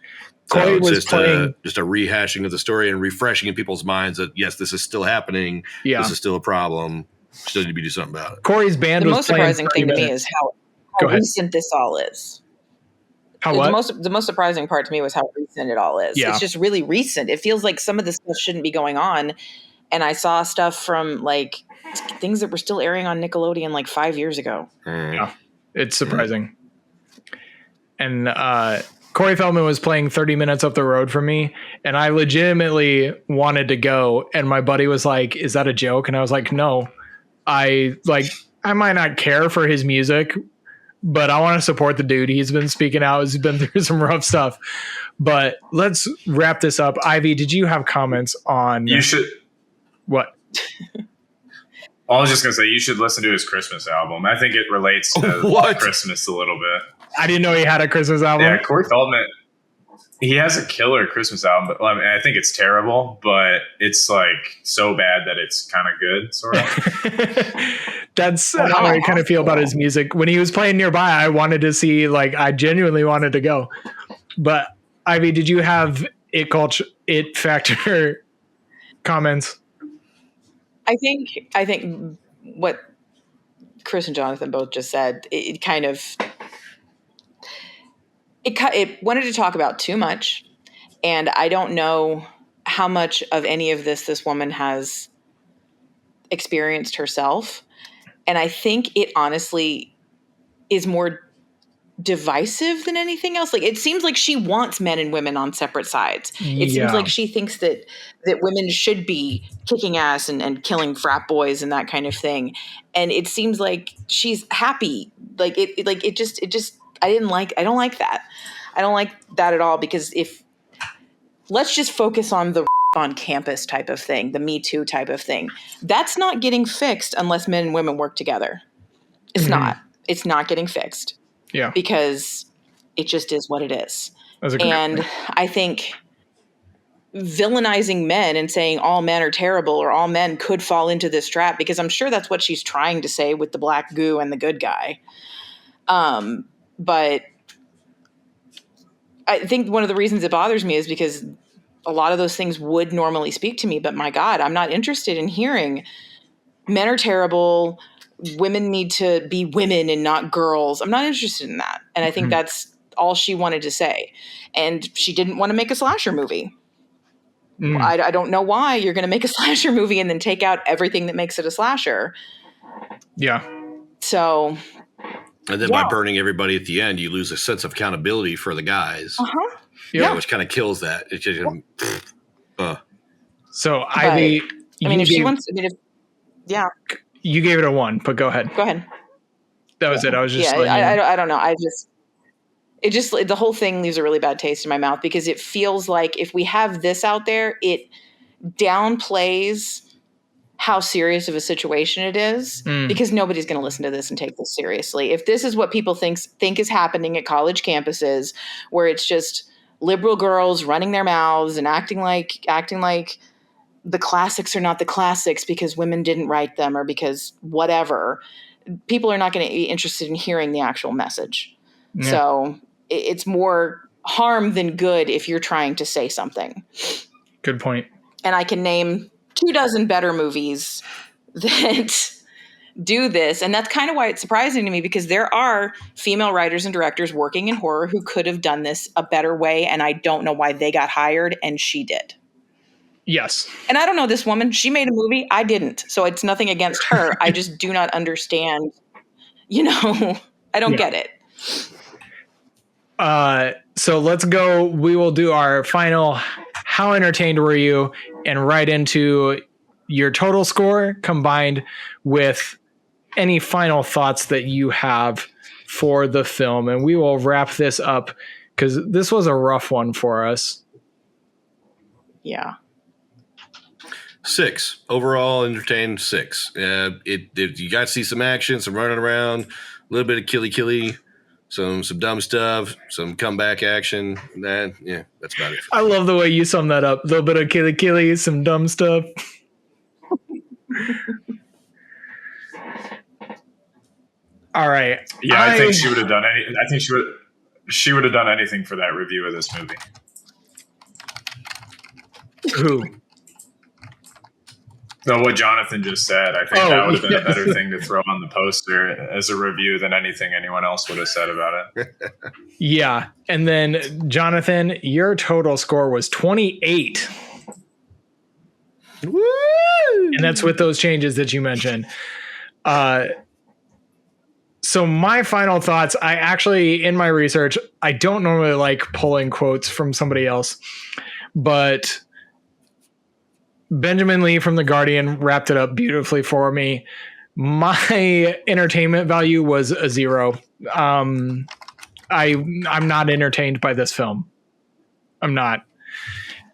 So it's just a rehashing of the story and refreshing in people's minds that, yes, this is still happening. Yeah. This is still a problem. Still need to be do something about it. Corey's band The was most playing surprising 30 thing to me minutes. is how Go ahead. recent this all is. How The what? most surprising part to me was how recent it all is. Yeah. It's just really recent. It feels like some of this stuff shouldn't be going on. And I saw stuff from like things that were still airing on Nickelodeon like 5 years ago. Yeah, it's surprising. And Corey Feldman was playing 30 minutes up the road from me, and I legitimately wanted to go. And my buddy was like, "Is that a joke?" And I was like, "No, I might not care for his music, but I want to support the dude. He's been speaking out. He's been through some rough stuff." But let's wrap this up. Ivy, did you have comments on? You should. What? I was just gonna say you should listen to his Christmas album. I think it relates to What? Christmas a little bit. I didn't know he had a Christmas album. Yeah, Corey Feldman. He has a killer Christmas album, but I mean, I think it's terrible, but it's like so bad that it's kind of good, sort of. That's how I kind of feel about his music. When he was playing nearby, I wanted to see, like, I genuinely wanted to go. But Ivy, did you have it factor comments? I think what Chris and Jonathan both just said, it wanted to talk about too much. And I don't know how much of any of this woman has experienced herself. And I think it honestly is more divisive than anything else. Like, it seems like she wants men and women on separate sides. It seems like she thinks that women should be kicking ass and killing frat boys and that kind of thing. And it seems like she's happy. Like it just I don't like that. I don't like that at all, because let's just focus on the on campus type of thing, the Me Too type of thing. That's not getting fixed unless men and women work together. It's not. It's not getting fixed. Yeah. Because it just is what it is. And I think villainizing men and saying all men are terrible or all men could fall into this trap, because I'm sure that's what she's trying to say with the black goo and the good guy. But I think one of the reasons it bothers me is because a lot of those things would normally speak to me, but my God, I'm not interested in hearing men are terrible, women need to be women and not girls. I'm not interested in that. And I think that's all she wanted to say. And she didn't want to make a slasher movie. I don't know why you're going to make a slasher movie and then take out everything that makes it a slasher. Yeah. So. And then by burning everybody at the end, you lose a sense of accountability for the guys. Uh-huh. Yeah, which kind of kills that. It's just, So Ivy, if she wants, you gave it a 1, but go ahead. Go ahead. That was it. I was just. I don't know. The whole thing leaves a really bad taste in my mouth, because it feels like if we have this out there, it downplays how serious of a situation it is, because nobody's going to listen to this and take this seriously. If this is what people think is happening at college campuses, where it's just liberal girls running their mouths and acting like the classics are not the classics because women didn't write them or because whatever, people are not going to be interested in hearing the actual message. Yeah. So it's more harm than good if you're trying to say something. Good point. And I can name 24 better movies that do this. And that's kind of why it's surprising to me, because there are female writers and directors working in horror who could have done this a better way. And I don't know why they got hired and she did. Yes. And I don't know this woman. She made a movie. I didn't. So it's nothing against her. I just do not understand. I don't get it. So let's go. We will do our final how entertained were you, and right into your total score combined with any final thoughts that you have for the film. And we will wrap this up because this was a rough one for us. Yeah. 6 overall, entertained. 6. You got to see some action, some running around, a little bit of killy, some dumb stuff, some comeback action. That's about it. I love the way you sum that up. A little bit of killy, some dumb stuff. All right. Yeah, I think she would have done any. I think she would have done anything for that review of this movie. Who? No, what Jonathan just said, I think that would have been a better thing to throw on the poster as a review than anything anyone else would have said about it. Yeah. And then, Jonathan, your total score was 28. Woo! And that's with those changes that you mentioned. So my final thoughts, I actually, in my research, I don't normally like pulling quotes from somebody else, but Benjamin Lee from The Guardian wrapped it up beautifully for me. My entertainment value was a 0. I'm not entertained by this film. I'm not.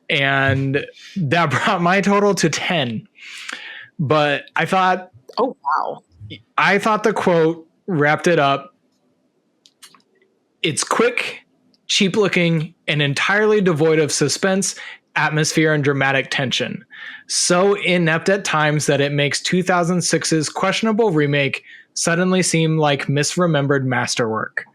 And that brought my total to 10. But I thought, Oh, wow. I thought the quote wrapped it up. It's quick, cheap looking, and entirely devoid of suspense, atmosphere, and dramatic tension. So inept at times that it makes 2006's questionable remake suddenly seem like misremembered masterwork.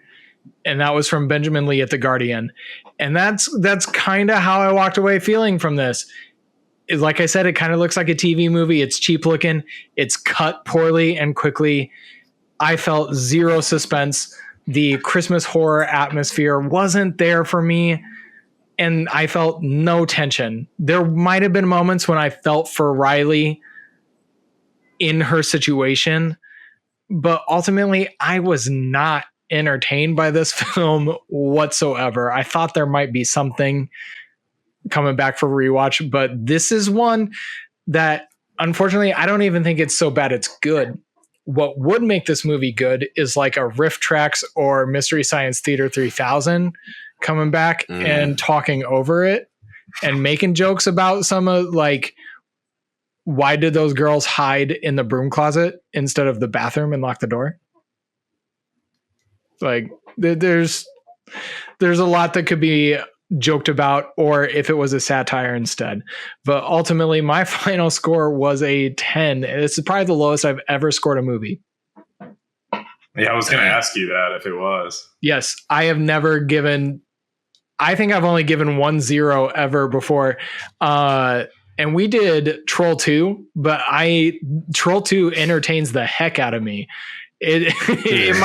And that was from Benjamin Lee at The Guardian. And that's kind of how I walked away feeling from this. Like I said, it kind of looks like a TV movie. It's cheap looking. It's cut poorly and quickly. I felt zero suspense. The Christmas horror atmosphere wasn't there for me. And I felt no tension. There might have been moments when I felt for Riley in her situation, but ultimately I was not entertained by this film whatsoever. I thought there might be something coming back for rewatch, but this is one that unfortunately I don't even think it's so bad it's good. What would make this movie good is like a Riff Tracks or Mystery Science Theater 3000 coming back and talking over it and making jokes about some of like, why did those girls hide in the broom closet instead of the bathroom and lock the door? Like there's a lot that could be joked about, or if it was a satire instead. But ultimately my final score was a 10. This is probably the lowest I've ever scored a movie. Yeah, I was going to ask you that if it was. Yes, I have never given, I think I've only given 1 0 ever before. And we did Troll 2, but Troll 2 entertains the heck out of me. It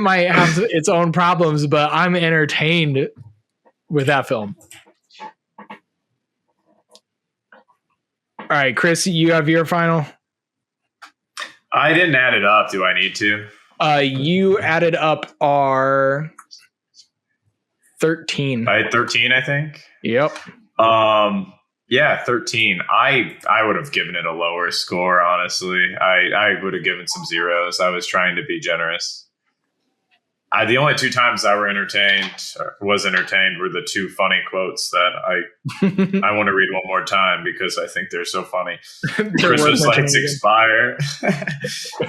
might have its own problems, but I'm entertained with that film. All right, Chris, you have your final? I didn't add it up. Do I need to? You added up our 13. I had 13, I think. Yep. Yeah, 13. I would have given it a lower score, honestly. I would have given some zeros. I was trying to be generous. The only 2 times I was entertained were the 2 funny quotes that I want to read one more time because I think they're so funny. Christmas lights expire.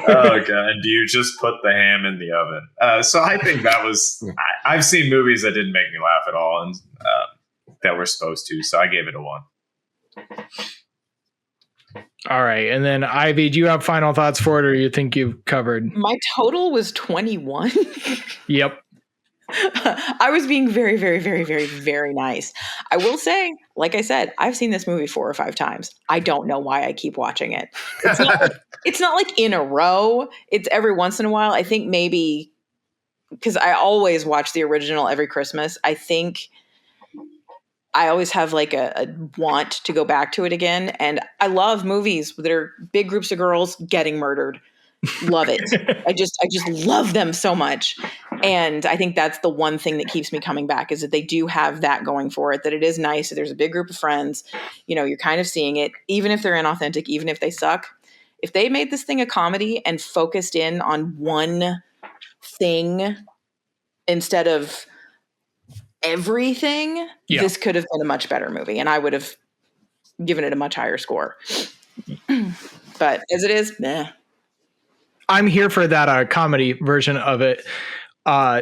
Oh god! And do you just put the ham in the oven? So I think that was. I've seen movies that didn't make me laugh at all, and that were supposed to. So I gave it a 1. All right, and then Ivy, do you have final thoughts for it, or you think you've covered? My total was 21. Yep. I was being very, very, very, very, very nice. I will say, like I said, I've seen this movie 4 or 5 times. I don't know why I keep watching it. It's not like in a row. It's every once in a while. I think maybe because I always watch the original every Christmas. I think I always have like a want to go back to it again. And I love movies that are big groups of girls getting murdered. Love it. I just love them so much. And I think that's the one thing that keeps me coming back is that they do have that going for it, that it is nice. That there's a big group of friends, you're kind of seeing it, even if they're inauthentic, even if they suck. If they made this thing a comedy and focused in on one thing instead of everything, this could have been a much better movie, and I would have given it a much higher score. But as it is, meh. I'm here for that comedy version of it.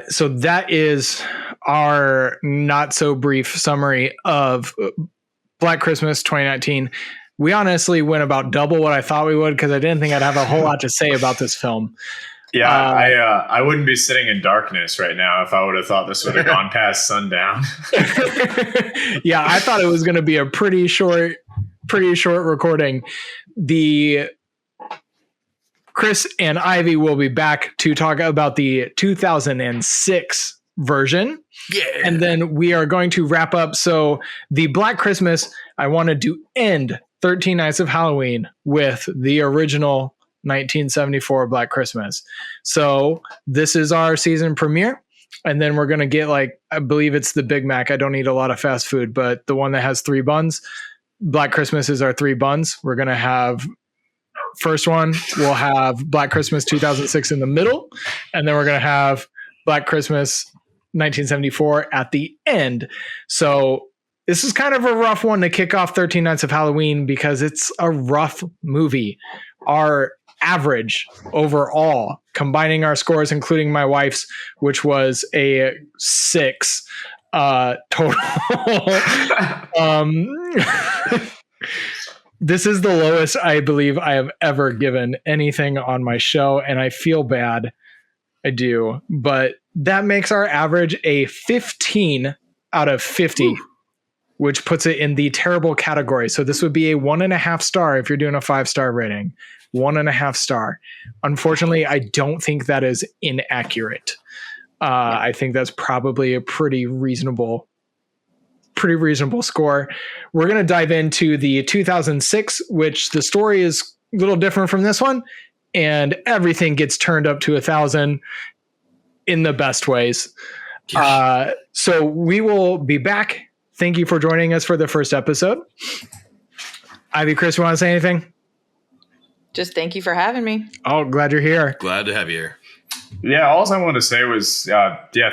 So that is our not so brief summary of Black Christmas 2019. We honestly went about double what I thought we would because I didn't think I'd have a whole lot to say about this film. Yeah, I wouldn't be sitting in darkness right now if I would have thought this would have gone past sundown. Yeah, I thought it was going to be a pretty short pretty short recording. Chris and Ivy will be back to talk about the 2006 version. Yeah. And then we are going to wrap up. So the Black Christmas, I wanted to end 13 Nights of Halloween with the original 1974 Black Christmas. So this is our season premiere. And then we're going to get I believe it's the Big Mac. I don't eat a lot of fast food, but the one that has 3 buns. Black Christmas is our 3 buns. We're going to have first one, we'll have Black Christmas 2006 in the middle. And then we're going to have Black Christmas 1974 at the end. So this is kind of a rough one to kick off 13 Nights of Halloween because it's a rough movie. Our average overall, combining our scores, including my wife's, which was a 6 total. This is the lowest I believe I have ever given anything on my show, and I feel bad. I do, but that makes our average a 15 out of 50. Ooh. Which puts it in the terrible category. So this would be a 1.5 star if you're doing a 5-star rating. 1.5 star. Unfortunately, I don't think that is inaccurate. I think that's probably a pretty reasonable score. We're going to dive into the 2006, which the story is a little different from this one, and everything gets turned up to 1,000 in the best ways. So we will be back. Thank you for joining us for the first episode. Ivy, Chris, you want to say anything? Just thank you for having me. Oh, glad you're here. Glad to have you here. Yeah, all I wanted to say was,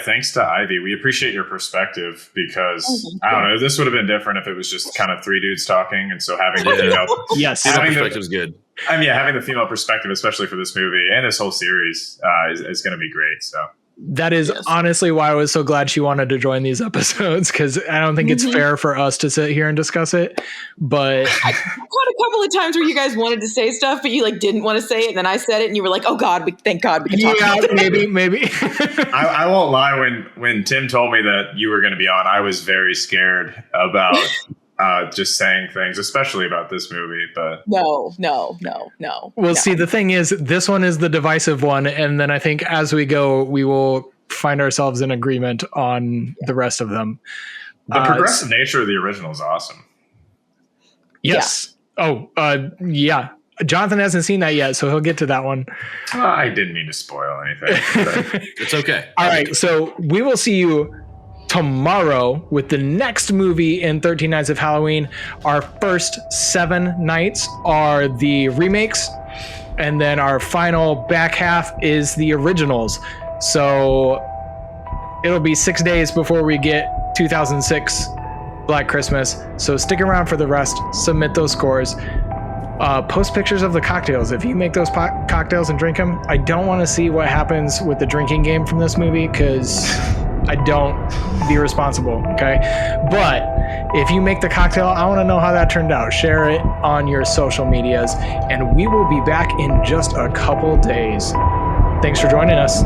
thanks to Ivy. We appreciate your perspective because, I don't know, this would have been different if it was just kind of 3 dudes talking. And so having the female, perspective is good. I mean, having the female perspective, especially for this movie and this whole series, is going to be great. So. That is honestly why I was so glad she wanted to join these episodes, because I don't think it's fair for us to sit here and discuss it. But I had a couple of times where you guys wanted to say stuff, but you didn't want to say it, and then I said it, and you were like, "Oh God, thank God we can talk about it." maybe. I won't lie. When Tim told me that you were going to be on, I was very scared about just saying things, especially about this movie. But no. Well, see, the thing is, this one is the divisive one, and then I think as we go, we will find ourselves in agreement on the rest of them. The progressive nature of the original is awesome. Yes. Yeah. Yeah. Jonathan hasn't seen that yet, so he'll get to that one. I didn't mean to spoil anything. It's okay. All right. So we will see you tomorrow with the next movie in 13 Nights of Halloween. Our first 7 nights are the remakes, and then our final back half is the originals. So it'll be 6 days before we get 2006 Black Christmas. So stick around for the rest. Submit those scores. Post pictures of the cocktails. If you make those cocktails and drink them, I don't want to see what happens with the drinking game from this movie, because I don't be responsible, okay? But if you make the cocktail, I want to know how that turned out. Share it on your social medias, and we will be back in just a couple days. Thanks for joining us.